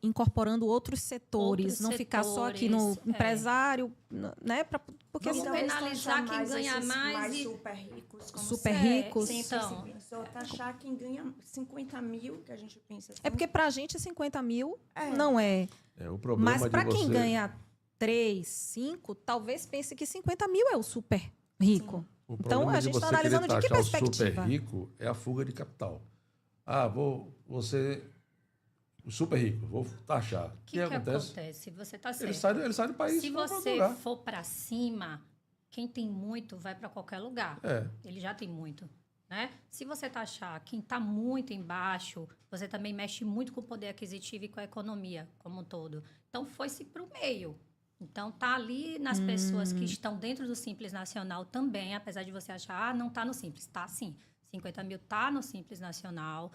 Incorporando outros setores, não ficar só aqui no empresário, né? Porque vamos penalizar quem ganha mais e super ricos. Como super ricos. Então, só taxar quem ganha 50 mil, que a gente pensa assim. É porque pra gente 50 mil não é. O problema Mas pra quem você... ganha 3, 5, talvez pense que 50 mil é o super rico. Sim. Então, a gente está analisando de que perspectiva? O super rico é a fuga de capital. Você super rico, vou taxar. O que acontece? Você está certo. Ele sai do país. Se você for para cima, quem tem muito vai para qualquer lugar. Ele já tem muito. Né? Se você taxar quem está muito embaixo, você também mexe muito com o poder aquisitivo e com a economia como um todo. Então, foi-se para o meio. Então, tá ali nas pessoas que estão dentro do Simples Nacional também, apesar de você achar, não tá no Simples. Tá sim, 50 mil tá no Simples Nacional.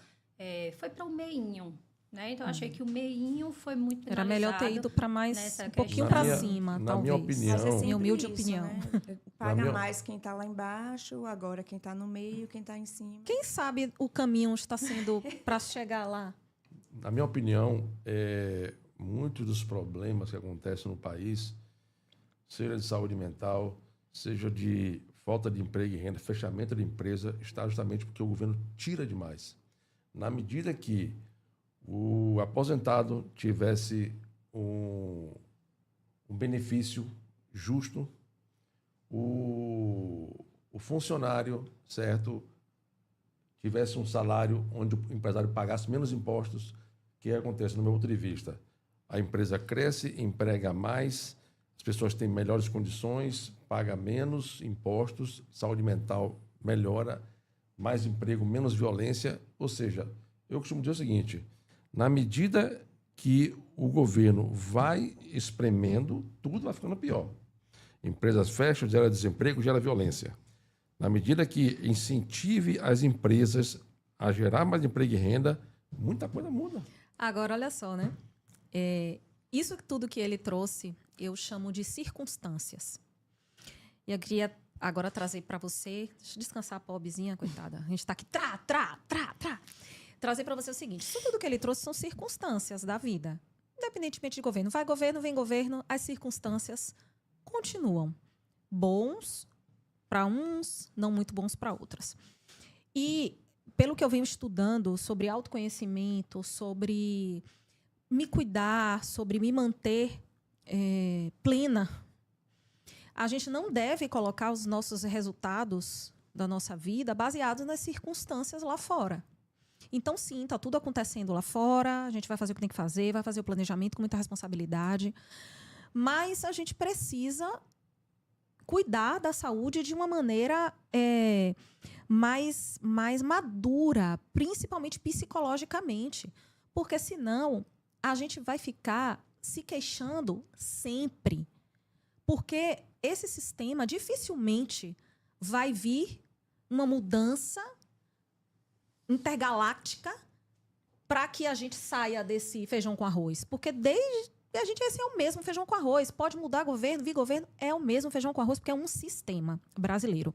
Foi para o meinho, né? Então, achei que o meinho foi muito penalizado. Era melhor ter ido para mais, nessa um pouquinho questão. para cima, na talvez. minha opinião- Mas é sempre Minha humilde isso, opinião. né? Paga minha- mais quem está lá embaixo, agora quem está no meio, quem está em cima. Quem sabe o caminho está sendo para chegar lá? Na minha opinião, muitos dos problemas que acontecem no país, seja de saúde mental, seja de falta de emprego e renda, fechamento de empresa, está justamente porque o governo tira demais. Na medida que o aposentado tivesse um benefício justo, o funcionário, certo, tivesse um salário onde o empresário pagasse menos impostos, o que acontece no meu ponto de vista? A empresa cresce, emprega mais, as pessoas têm melhores condições, paga menos impostos, saúde mental melhora, mais emprego, menos violência. Ou seja, eu costumo dizer o seguinte, na medida que o governo vai espremendo, tudo vai ficando pior. Empresas fecham, gera desemprego, gera violência. Na medida que incentive as empresas a gerar mais emprego e renda, muita coisa muda. Agora, olha só, né? Isso tudo que ele trouxe, eu chamo de circunstâncias. E eu queria agora trazer para você... Deixa eu descansar a pobrezinha, coitada. A gente está aqui... Trazer para você o seguinte. Isso tudo que ele trouxe são circunstâncias da vida. Independentemente de governo. Vai governo, vem governo, as circunstâncias continuam. Bons para uns, não muito bons para outras. E, pelo que eu venho estudando sobre autoconhecimento, sobre me cuidar, sobre me manter plena, a gente não deve colocar os nossos resultados da nossa vida baseados nas circunstâncias lá fora. Então, sim, está tudo acontecendo lá fora, a gente vai fazer o que tem que fazer, vai fazer o planejamento com muita responsabilidade, mas a gente precisa cuidar da saúde de uma maneira mais madura, principalmente psicologicamente, porque senão a gente vai ficar se queixando sempre, porque esse sistema dificilmente vai vir uma mudança intergaláctica para que a gente saia desse feijão com arroz, porque desde a gente esse é o mesmo feijão com arroz. Pode mudar governo, vir governo, é o mesmo feijão com arroz, porque é um sistema brasileiro.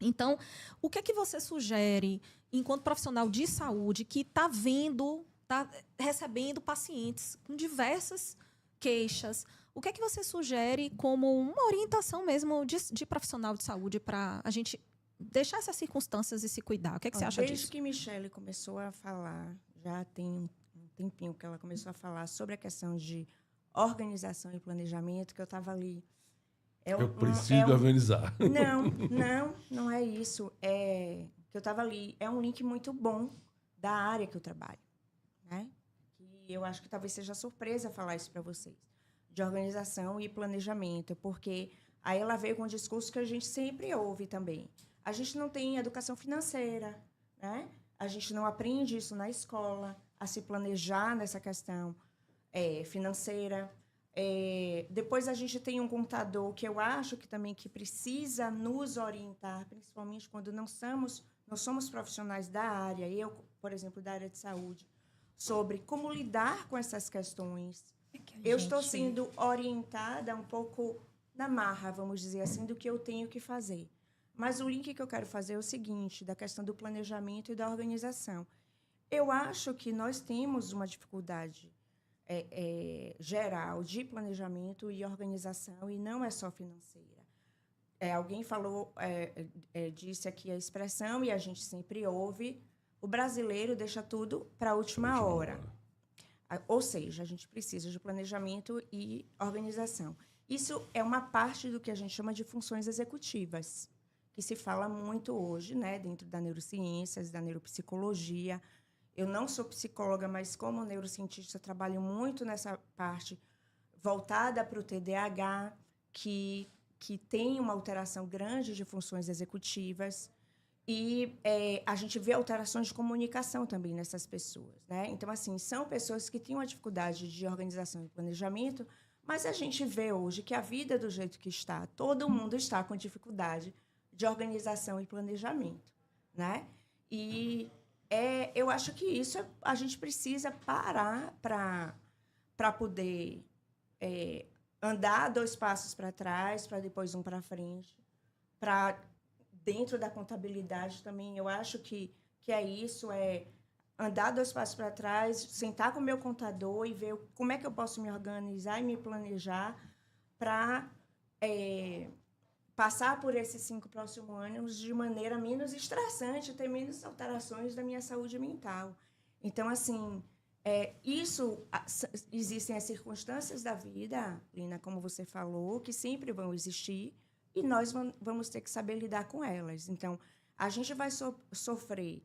Então, o que é que você sugere, enquanto profissional de saúde, que está recebendo pacientes com diversas queixas? O que é que você sugere como uma orientação mesmo de profissional de saúde para a gente deixar essas circunstâncias e se cuidar? O que é que você acha disso? Desde que Michele começou a falar, já tem tempinho que ela começou a falar sobre a questão de organização e planejamento, que eu estava ali. Eu preciso organizar. Não é isso. Que eu estava ali. É um link muito bom da área que eu trabalho, né? Que eu acho que talvez seja surpresa falar isso para vocês, de organização e planejamento, porque aí ela veio com um discurso que a gente sempre ouve também. A gente não tem educação financeira, né? A gente não aprende isso na escola, a se planejar nessa questão financeira. Depois a gente tem um contador que eu acho que também que precisa nos orientar, principalmente quando não somos profissionais da área, eu, por exemplo, da área de saúde, sobre como lidar com essas questões. Eu estou sendo orientada um pouco na marra, vamos dizer assim, do que eu tenho que fazer. Mas o link que eu quero fazer é o seguinte, da questão do planejamento e da organização. Eu acho que nós temos uma dificuldade geral de planejamento e organização, e não é só financeira. Alguém falou, disse aqui a expressão, e a gente sempre ouve, o brasileiro deixa tudo para a última hora. Ou seja, a gente precisa de planejamento e organização. Isso é uma parte do que a gente chama de funções executivas, que se fala muito hoje, né, dentro da neurociências, da neuropsicologia. Eu não sou psicóloga, mas como neurocientista trabalho muito nessa parte voltada para o TDAH, que tem uma alteração grande de funções executivas. E a gente vê alterações de comunicação também nessas pessoas, né? Então, assim, são pessoas que têm uma dificuldade de organização e planejamento, Mas a gente vê hoje que a vida do jeito que está, todo mundo está com dificuldade de organização e planejamento, né? E eu acho que isso a gente precisa parar para poder andar 2 passos para trás, para depois um para frente. Para dentro da contabilidade também, eu acho que é isso, andar 2 passos para trás, sentar com o meu contador e ver como é que eu posso me organizar e me planejar para passar por esses 5 próximos anos de maneira menos estressante, ter menos alterações da minha saúde mental. Então, assim, existem as circunstâncias da vida, Lina, como você falou, que sempre vão existir, e nós vamos ter que saber lidar com elas. Então, a gente vai sofrer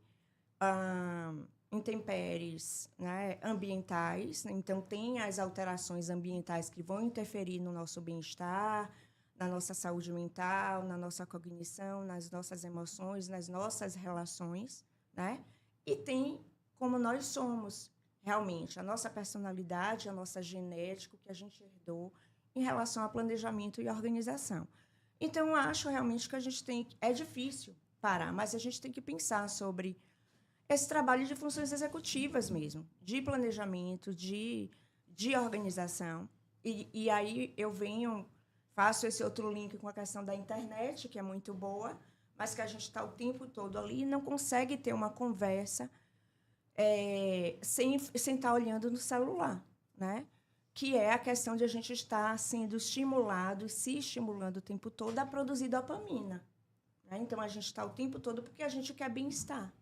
intempéries, né, ambientais. Então, tem as alterações ambientais que vão interferir no nosso bem-estar, na nossa saúde mental, na nossa cognição, nas nossas emoções, nas nossas relações, né? E tem como nós somos, realmente, a nossa personalidade, a nossa genética, o que a gente herdou em relação a planejamento e organização. Então, eu acho realmente que a gente é difícil parar, mas a gente tem que pensar sobre esse trabalho de funções executivas mesmo, de planejamento, de organização. E aí eu faço esse outro link com a questão da internet, que é muito boa, mas que a gente está o tempo todo ali e não consegue ter uma conversa sem estar olhando no celular, né? Que é a questão de a gente estar sendo estimulado, se estimulando o tempo todo a produzir dopamina, né? Então, a gente está o tempo todo porque a gente quer bem-estar.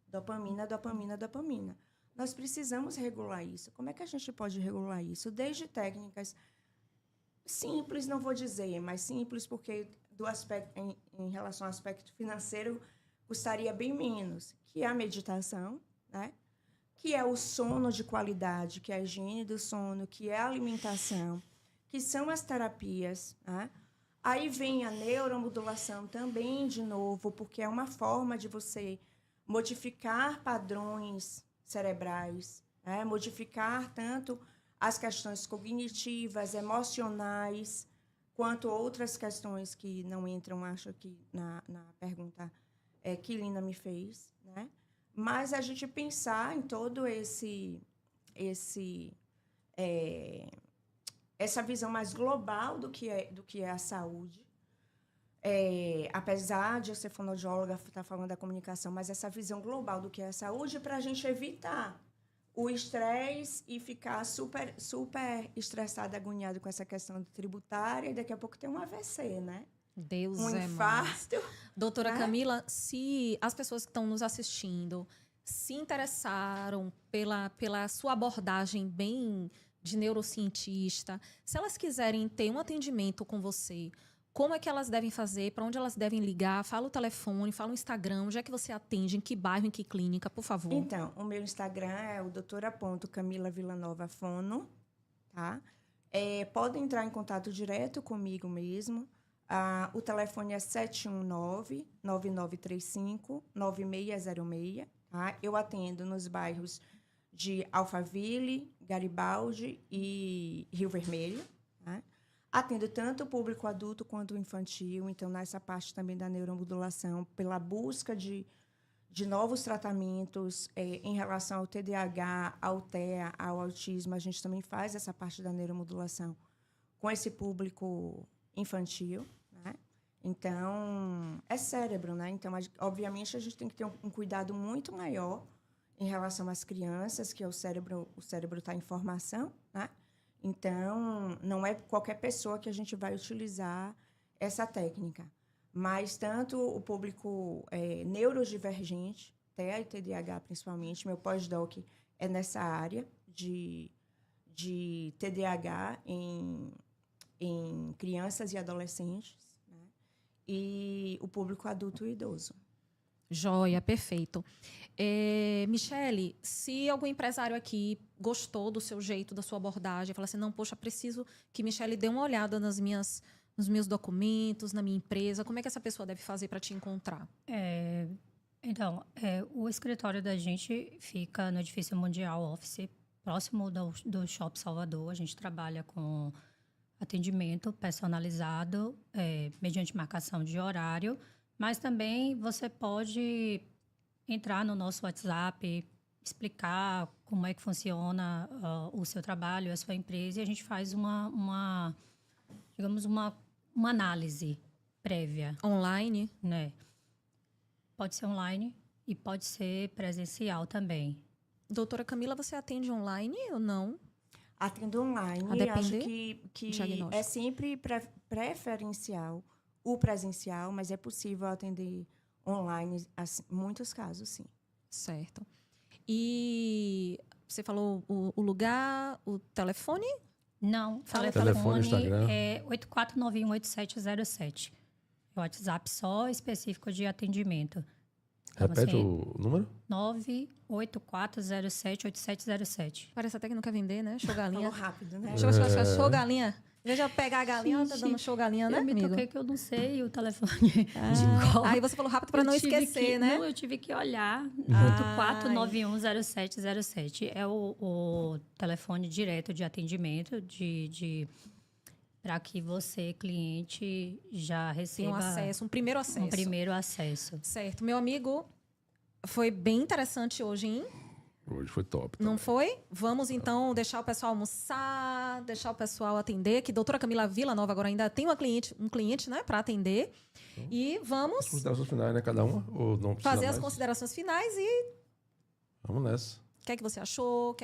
Dopamina, dopamina, dopamina. Nós precisamos regular isso. Como é que a gente pode regular isso? Desde técnicas simples, não vou dizer, mas simples porque em relação ao aspecto financeiro custaria bem menos, que é a meditação, né? Que é o sono de qualidade, que é a higiene do sono, que é a alimentação, que são as terapias, né? Aí vem a neuromodulação também, de novo, porque é uma forma de você modificar padrões cerebrais, né? Modificar tanto as questões cognitivas, emocionais, quanto outras questões que não entram, acho que, na pergunta que Lina me fez, né? Mas a gente pensar em todo essa visão mais global do que é a saúde. Apesar de eu ser fonoaudióloga, estar falando da comunicação, mas essa visão global do que é a saúde para a gente evitar o estresse e ficar super, super estressado, agoniado com essa questão tributária e daqui a pouco tem um AVC, né? Deus um é infarto. mais. Doutora né? Camila, se as pessoas que estão nos assistindo se interessaram pela sua abordagem bem de neurocientista, se elas quiserem ter um atendimento com você, como é que elas devem fazer? Para onde elas devem ligar? Fala o telefone, fala o Instagram, onde é que você atende, em que bairro, em que clínica, por favor. Então, o meu Instagram é o doutora.camilavillanova.fono, tá? Podem entrar em contato direto comigo mesmo. O telefone é 719-9935-9606. Tá? Eu atendo nos bairros de Alphaville, Garibaldi e Rio Vermelho. Tá? Atendo tanto o público adulto quanto o infantil. Então, nessa parte também da neuromodulação, pela busca de novos tratamentos em relação ao TDAH, ao TEA, ao autismo, a gente também faz essa parte da neuromodulação com esse público infantil, né? Então, é cérebro, né? Então, obviamente, a gente tem que ter um cuidado muito maior em relação às crianças, que o cérebro está em formação, né? Então, não é qualquer pessoa que a gente vai utilizar essa técnica. Mas tanto o público neurodivergente, TEA e TDAH principalmente, meu pós-doc é nessa área de TDAH em crianças e adolescentes, né? E o público adulto e idoso. Joia, perfeito. Michele, se algum empresário aqui gostou do seu jeito, da sua abordagem, fala assim, não, poxa, preciso que Michele dê uma olhada nos meus documentos, na minha empresa, como é que essa pessoa deve fazer para te encontrar? Então, o escritório da gente fica no Edifício Mundial Office, próximo do Shopping Salvador. A gente trabalha com atendimento personalizado, mediante marcação de horário, mas também você pode entrar no nosso WhatsApp, explicar como é que funciona o seu trabalho, a sua empresa, e a gente faz digamos, uma análise prévia, Online? né? Pode ser online e pode ser presencial também. Doutora Camila, você atende online ou não? Atendo online, A depender acho que diagnóstico. é sempre preferencial o presencial, mas é possível atender online, assim, muitos casos, sim. Certo. E você falou o lugar, o telefone? Não, Fala telefone, Instagram. é 84918707. É o WhatsApp só específico de atendimento. Então, Repete assim, o número? 984078707. Parece até que não quer vender, né? Show Falou galinha. rápido, né? Show galinha. Veja pegar a galinha, tá dando show galinha, né, Eu me amigo? toquei que eu não sei o telefone de cor. Aí você falou rápido para não esquecer, né? Não, eu tive que olhar. 84910707 é o telefone direto de atendimento para que você, cliente, já Tem receba um acesso, um primeiro acesso. um primeiro acesso. Certo. Meu amigo, foi bem interessante hoje, hein? Hoje foi top. Não também. foi? Vamos, então, deixar o pessoal almoçar, deixar o pessoal atender, que a doutora Camila Villanova agora ainda tem um cliente, né, para atender. E vamos As considerações finais, né? Cada uma? Ou não precisa fazer as mais? considerações finais e Vamos nessa. o que é que você achou,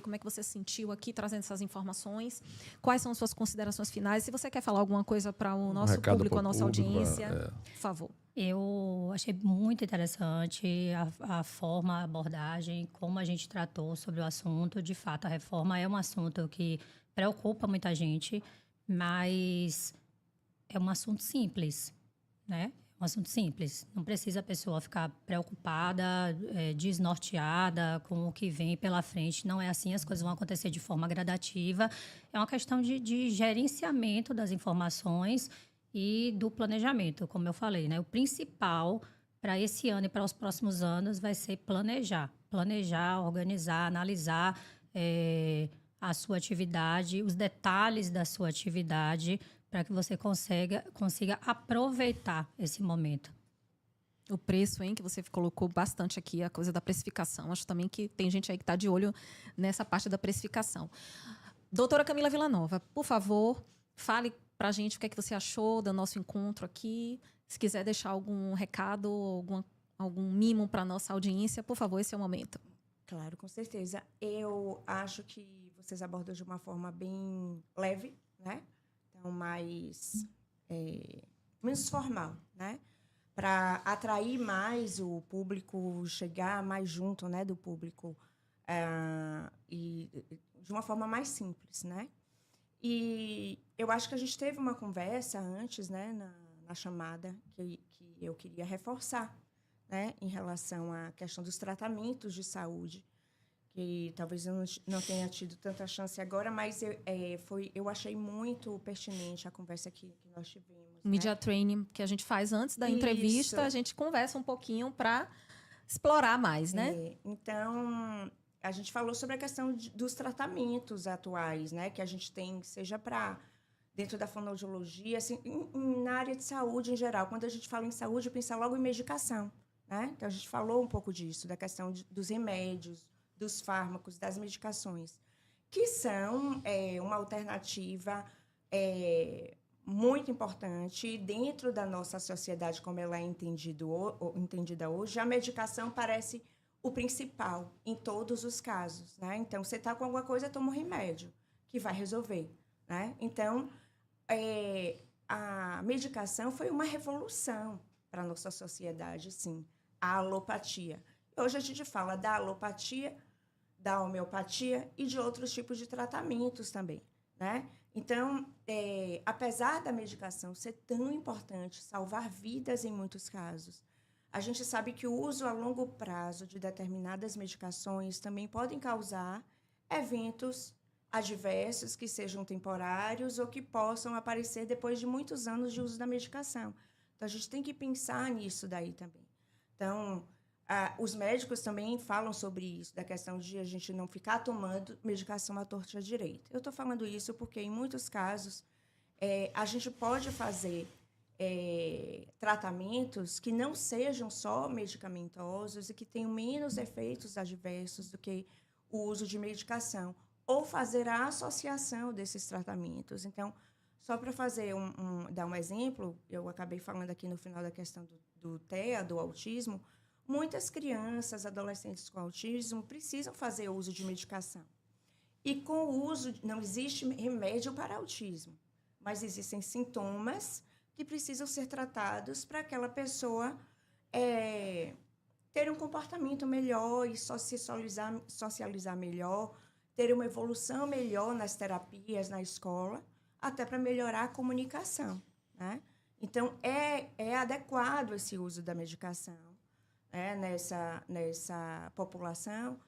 como é que você se sentiu aqui trazendo essas informações, quais são as suas considerações finais, se você quer falar alguma coisa para o nosso recado público, pro a nossa público, audiência, por favor. Eu achei muito interessante a forma, a abordagem, como a gente tratou sobre o assunto. De fato, a reforma é um assunto que preocupa muita gente, mas é um assunto simples, né? Um assunto simples. Não precisa a pessoa ficar preocupada, desnorteada com o que vem pela frente. Não é assim, as coisas vão acontecer de forma gradativa. É uma questão de gerenciamento das informações e do planejamento, como eu falei, né? O principal para esse ano e para os próximos anos vai ser planejar. Planejar, organizar, analisar a sua atividade, os detalhes da sua atividade, para que você consiga aproveitar esse momento. O preço, hein, que você colocou bastante aqui, a coisa da precificação. Acho também que tem gente aí que está de olho nessa parte da precificação. Doutora Camila Villanova, por favor, fale para a gente o que é que você achou do nosso encontro aqui. Se quiser deixar algum recado, algum mimo para a nossa audiência, por favor, esse é o momento. Claro, com certeza. Eu acho que vocês abordam de uma forma bem leve, né? Então, menos formal, né? Para atrair mais o público, chegar mais junto, né, do público, e de uma forma mais simples, né? E eu acho que a gente teve uma conversa antes, né, na chamada, que eu queria reforçar, né, em relação à questão dos tratamentos de saúde, que talvez eu não tenha tido tanta chance agora, mas eu achei muito pertinente a conversa que nós tivemos. Media né? training que a gente faz antes da Isso. entrevista, a gente conversa um pouquinho para explorar mais, né? Então, a gente falou sobre a questão dos tratamentos atuais, né, que a gente tem, seja para dentro da fonoaudiologia, assim, na área de saúde em geral. Quando a gente fala em saúde, pensa logo em medicação, né? Então, a gente falou um pouco disso, da questão dos remédios, dos fármacos, das medicações, que são uma alternativa muito importante dentro da nossa sociedade, como ela é entendida hoje. A medicação parece o principal em todos os casos, né? Então, você está com alguma coisa, toma um remédio, que vai resolver, né? Então, a medicação foi uma revolução para a nossa sociedade, sim. A alopatia. Hoje a gente fala da alopatia, da homeopatia e de outros tipos de tratamentos também, né? Então, apesar da medicação ser tão importante, salvar vidas em muitos casos, a gente sabe que o uso a longo prazo de determinadas medicações também podem causar eventos adversos que sejam temporários ou que possam aparecer depois de muitos anos de uso da medicação. Então, a gente tem que pensar nisso daí também. Então, Os médicos também falam sobre isso, da questão de a gente não ficar tomando medicação à torta e à direita. Eu estou falando isso porque, em muitos casos, a gente pode fazer tratamentos que não sejam só medicamentosos e que tenham menos efeitos adversos do que o uso de medicação, ou fazer a associação desses tratamentos. Então, só para dar um exemplo, eu acabei falando aqui no final da questão do TEA, do autismo, muitas crianças, adolescentes com autismo precisam fazer uso de medicação. E com o uso, não existe remédio para autismo, mas existem sintomas que precisam ser tratados para aquela pessoa ter um comportamento melhor e socializar melhor, ter uma evolução melhor nas terapias, na escola, até para melhorar a comunicação, né? Então, é adequado esse uso da medicação, né, nessa população,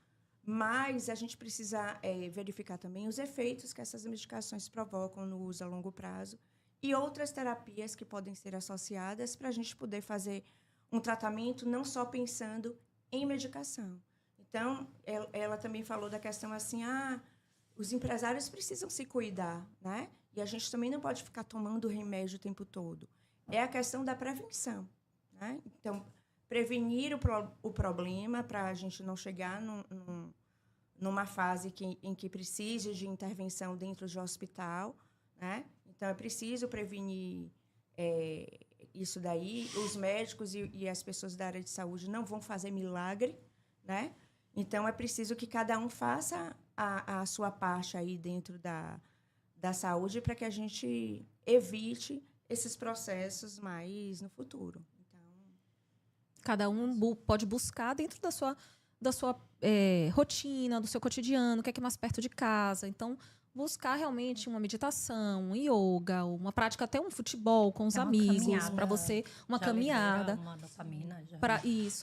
mas a gente precisa verificar também os efeitos que essas medicações provocam no uso a longo prazo e outras terapias que podem ser associadas para a gente poder fazer um tratamento não só pensando em medicação. Então, ela também falou da questão assim, os empresários precisam se cuidar, né? E a gente também não pode ficar tomando remédio o tempo todo. É a questão da prevenção, né? Então, prevenir o problema para a gente não chegar numa fase em que precise de intervenção dentro de um hospital, né? Então, é preciso prevenir isso daí. Os médicos e as pessoas da área de saúde não vão fazer milagre, né? Então, é preciso que cada um faça a sua parte aí dentro da saúde para que a gente evite esses processos mais no futuro. Então, cada um pode buscar dentro da sua rotina, do seu cotidiano, o que é mais perto de casa. Então, buscar realmente uma meditação, um yoga, uma prática, até um futebol com os amigos, para você, uma caminhada. Uma dopamina já.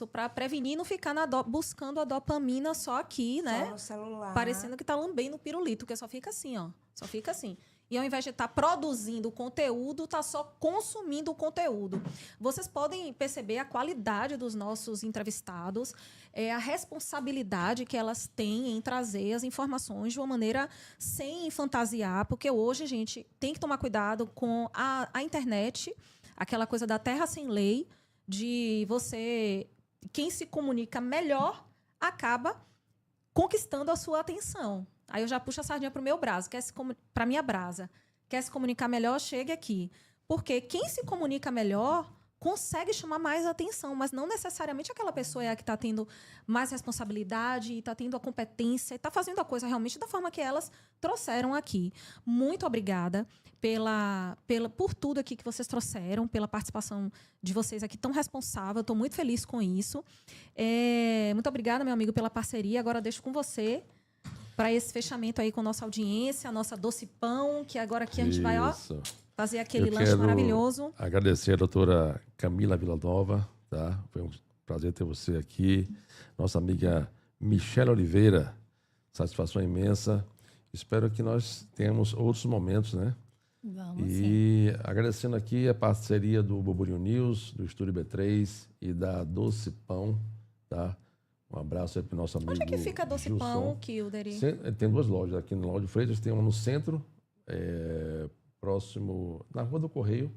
Para prevenir e não ficar buscando a dopamina só aqui, né? Só no celular. Parecendo que está lambendo o pirulito, porque só fica assim, ó. Só fica assim. E ao invés de estar produzindo conteúdo, está só consumindo o conteúdo. Vocês podem perceber a qualidade dos nossos entrevistados, a responsabilidade que elas têm em trazer as informações de uma maneira sem fantasiar, porque hoje, gente, tem que tomar cuidado com a internet, aquela coisa da terra sem lei, de você... Quem se comunica melhor acaba conquistando a sua atenção. Aí eu já puxo a sardinha para o meu braço, para a minha brasa. Quer se comunicar melhor, chegue aqui. Porque quem se comunica melhor consegue chamar mais atenção, mas não necessariamente aquela pessoa é a que está tendo mais responsabilidade, está tendo a competência, está fazendo a coisa realmente da forma que elas trouxeram aqui. Muito obrigada por tudo aqui que vocês trouxeram, pela participação de vocês aqui tão responsável. Estou muito feliz com isso. Muito obrigada, meu amigo, pela parceria. Agora deixo com você para esse fechamento aí com a nossa audiência, a nossa Doce Pão, que agora aqui a gente vai fazer aquele lanche maravilhoso. Agradecer a doutora Camila Villanova, tá? Foi um prazer ter você aqui. Nossa amiga Michelle Oliveira, satisfação imensa. Espero que nós tenhamos outros momentos, né? Vamos, sim. Agradecendo aqui a parceria do Boburinho News, do Estúdio B3 e da Doce Pão, tá? Um abraço aí para o nosso amigo. Onde é que fica a Doce Gilson. Pão, Kildare? Tem duas lojas aqui no Lauro Freitas. Tem uma no centro, próximo, na Rua do Correio,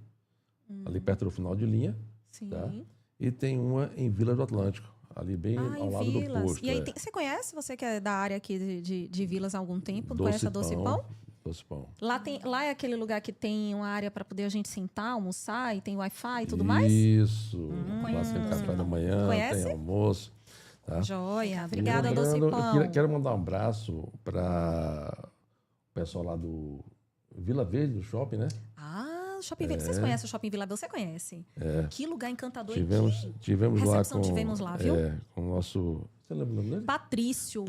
ali perto do final de linha. Sim. Tá? E tem uma em Vila do Atlântico, ali bem ao lado do posto. E aí você conhece, você que é da área aqui de Vilas há algum tempo, não conhece a Doce Pão? Doce Pão. Lá é aquele lugar que tem uma área para poder a gente sentar, almoçar, e tem Wi-Fi e tudo mais? Isso. Lá tem café da manhã, Conhece? tem almoço. Tá? Joia. Obrigada, Doce Pão. Eu quero mandar um abraço para o pessoal lá do Vila Verde, do shopping, né? Shopping Vila. Vocês conhecem o Shopping Vila Verde? Você conhece? Que lugar encantador. Tivemos lá tivemos lá, viu? Com o nosso... Você lembra o nome dele? Patrício.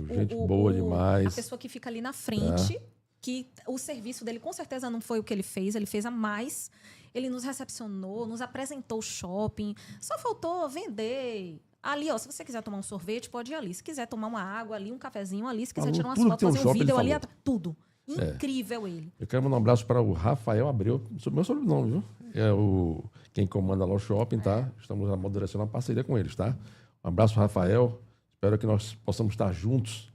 Gente boa demais. A pessoa que fica ali na frente, que o serviço dele com certeza não foi o que ele fez a mais. Ele nos recepcionou, nos apresentou o shopping. Só faltou vender... Ali, ó, se você quiser tomar um sorvete, pode ir ali. Se quiser tomar uma água ali, um cafezinho ali. Se quiser tirar umas fotos, fazer um vídeo ali, tudo. Incrível ele. Eu quero mandar um abraço para o Rafael Abreu, meu sobrenome, viu? Quem comanda lá o shopping, tá? Estamos amadurecendo uma parceria com eles, tá? Um abraço, Rafael. Espero que nós possamos estar juntos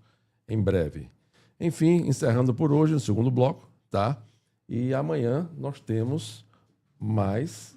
em breve. Enfim, encerrando por hoje o segundo bloco, tá? E amanhã nós temos mais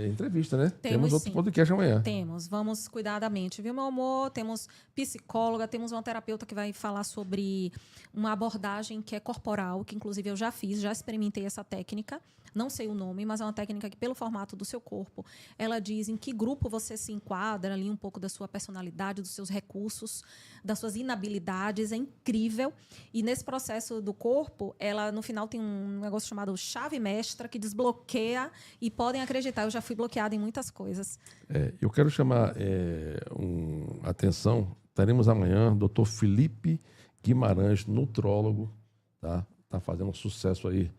entrevista, né? Temos outro sim. podcast amanhã. Temos. Vamos cuidadamente, viu, meu amor? Temos psicóloga, temos uma terapeuta que vai falar sobre uma abordagem que é corporal, que inclusive eu já fiz, já experimentei essa técnica. Não sei o nome, mas é uma técnica que, pelo formato do seu corpo, ela diz em que grupo você se enquadra ali, um pouco da sua personalidade, dos seus recursos, das suas inabilidades. É incrível. E nesse processo do corpo, ela, no final, tem um negócio chamado chave mestra, que desbloqueia, e podem acreditar, eu já fui bloqueada em muitas coisas. Eu quero chamar atenção. Teremos amanhã o Dr. Felipe Guimarães, nutrólogo, tá? Tá fazendo um sucesso aí,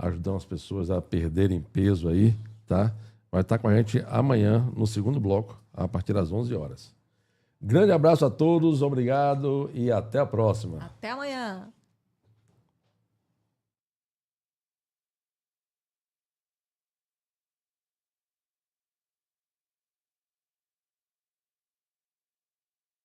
ajudando as pessoas a perderem peso aí, tá? Vai estar com a gente amanhã no segundo bloco, a partir das 11 horas. Grande abraço a todos, obrigado e até a próxima. Até amanhã.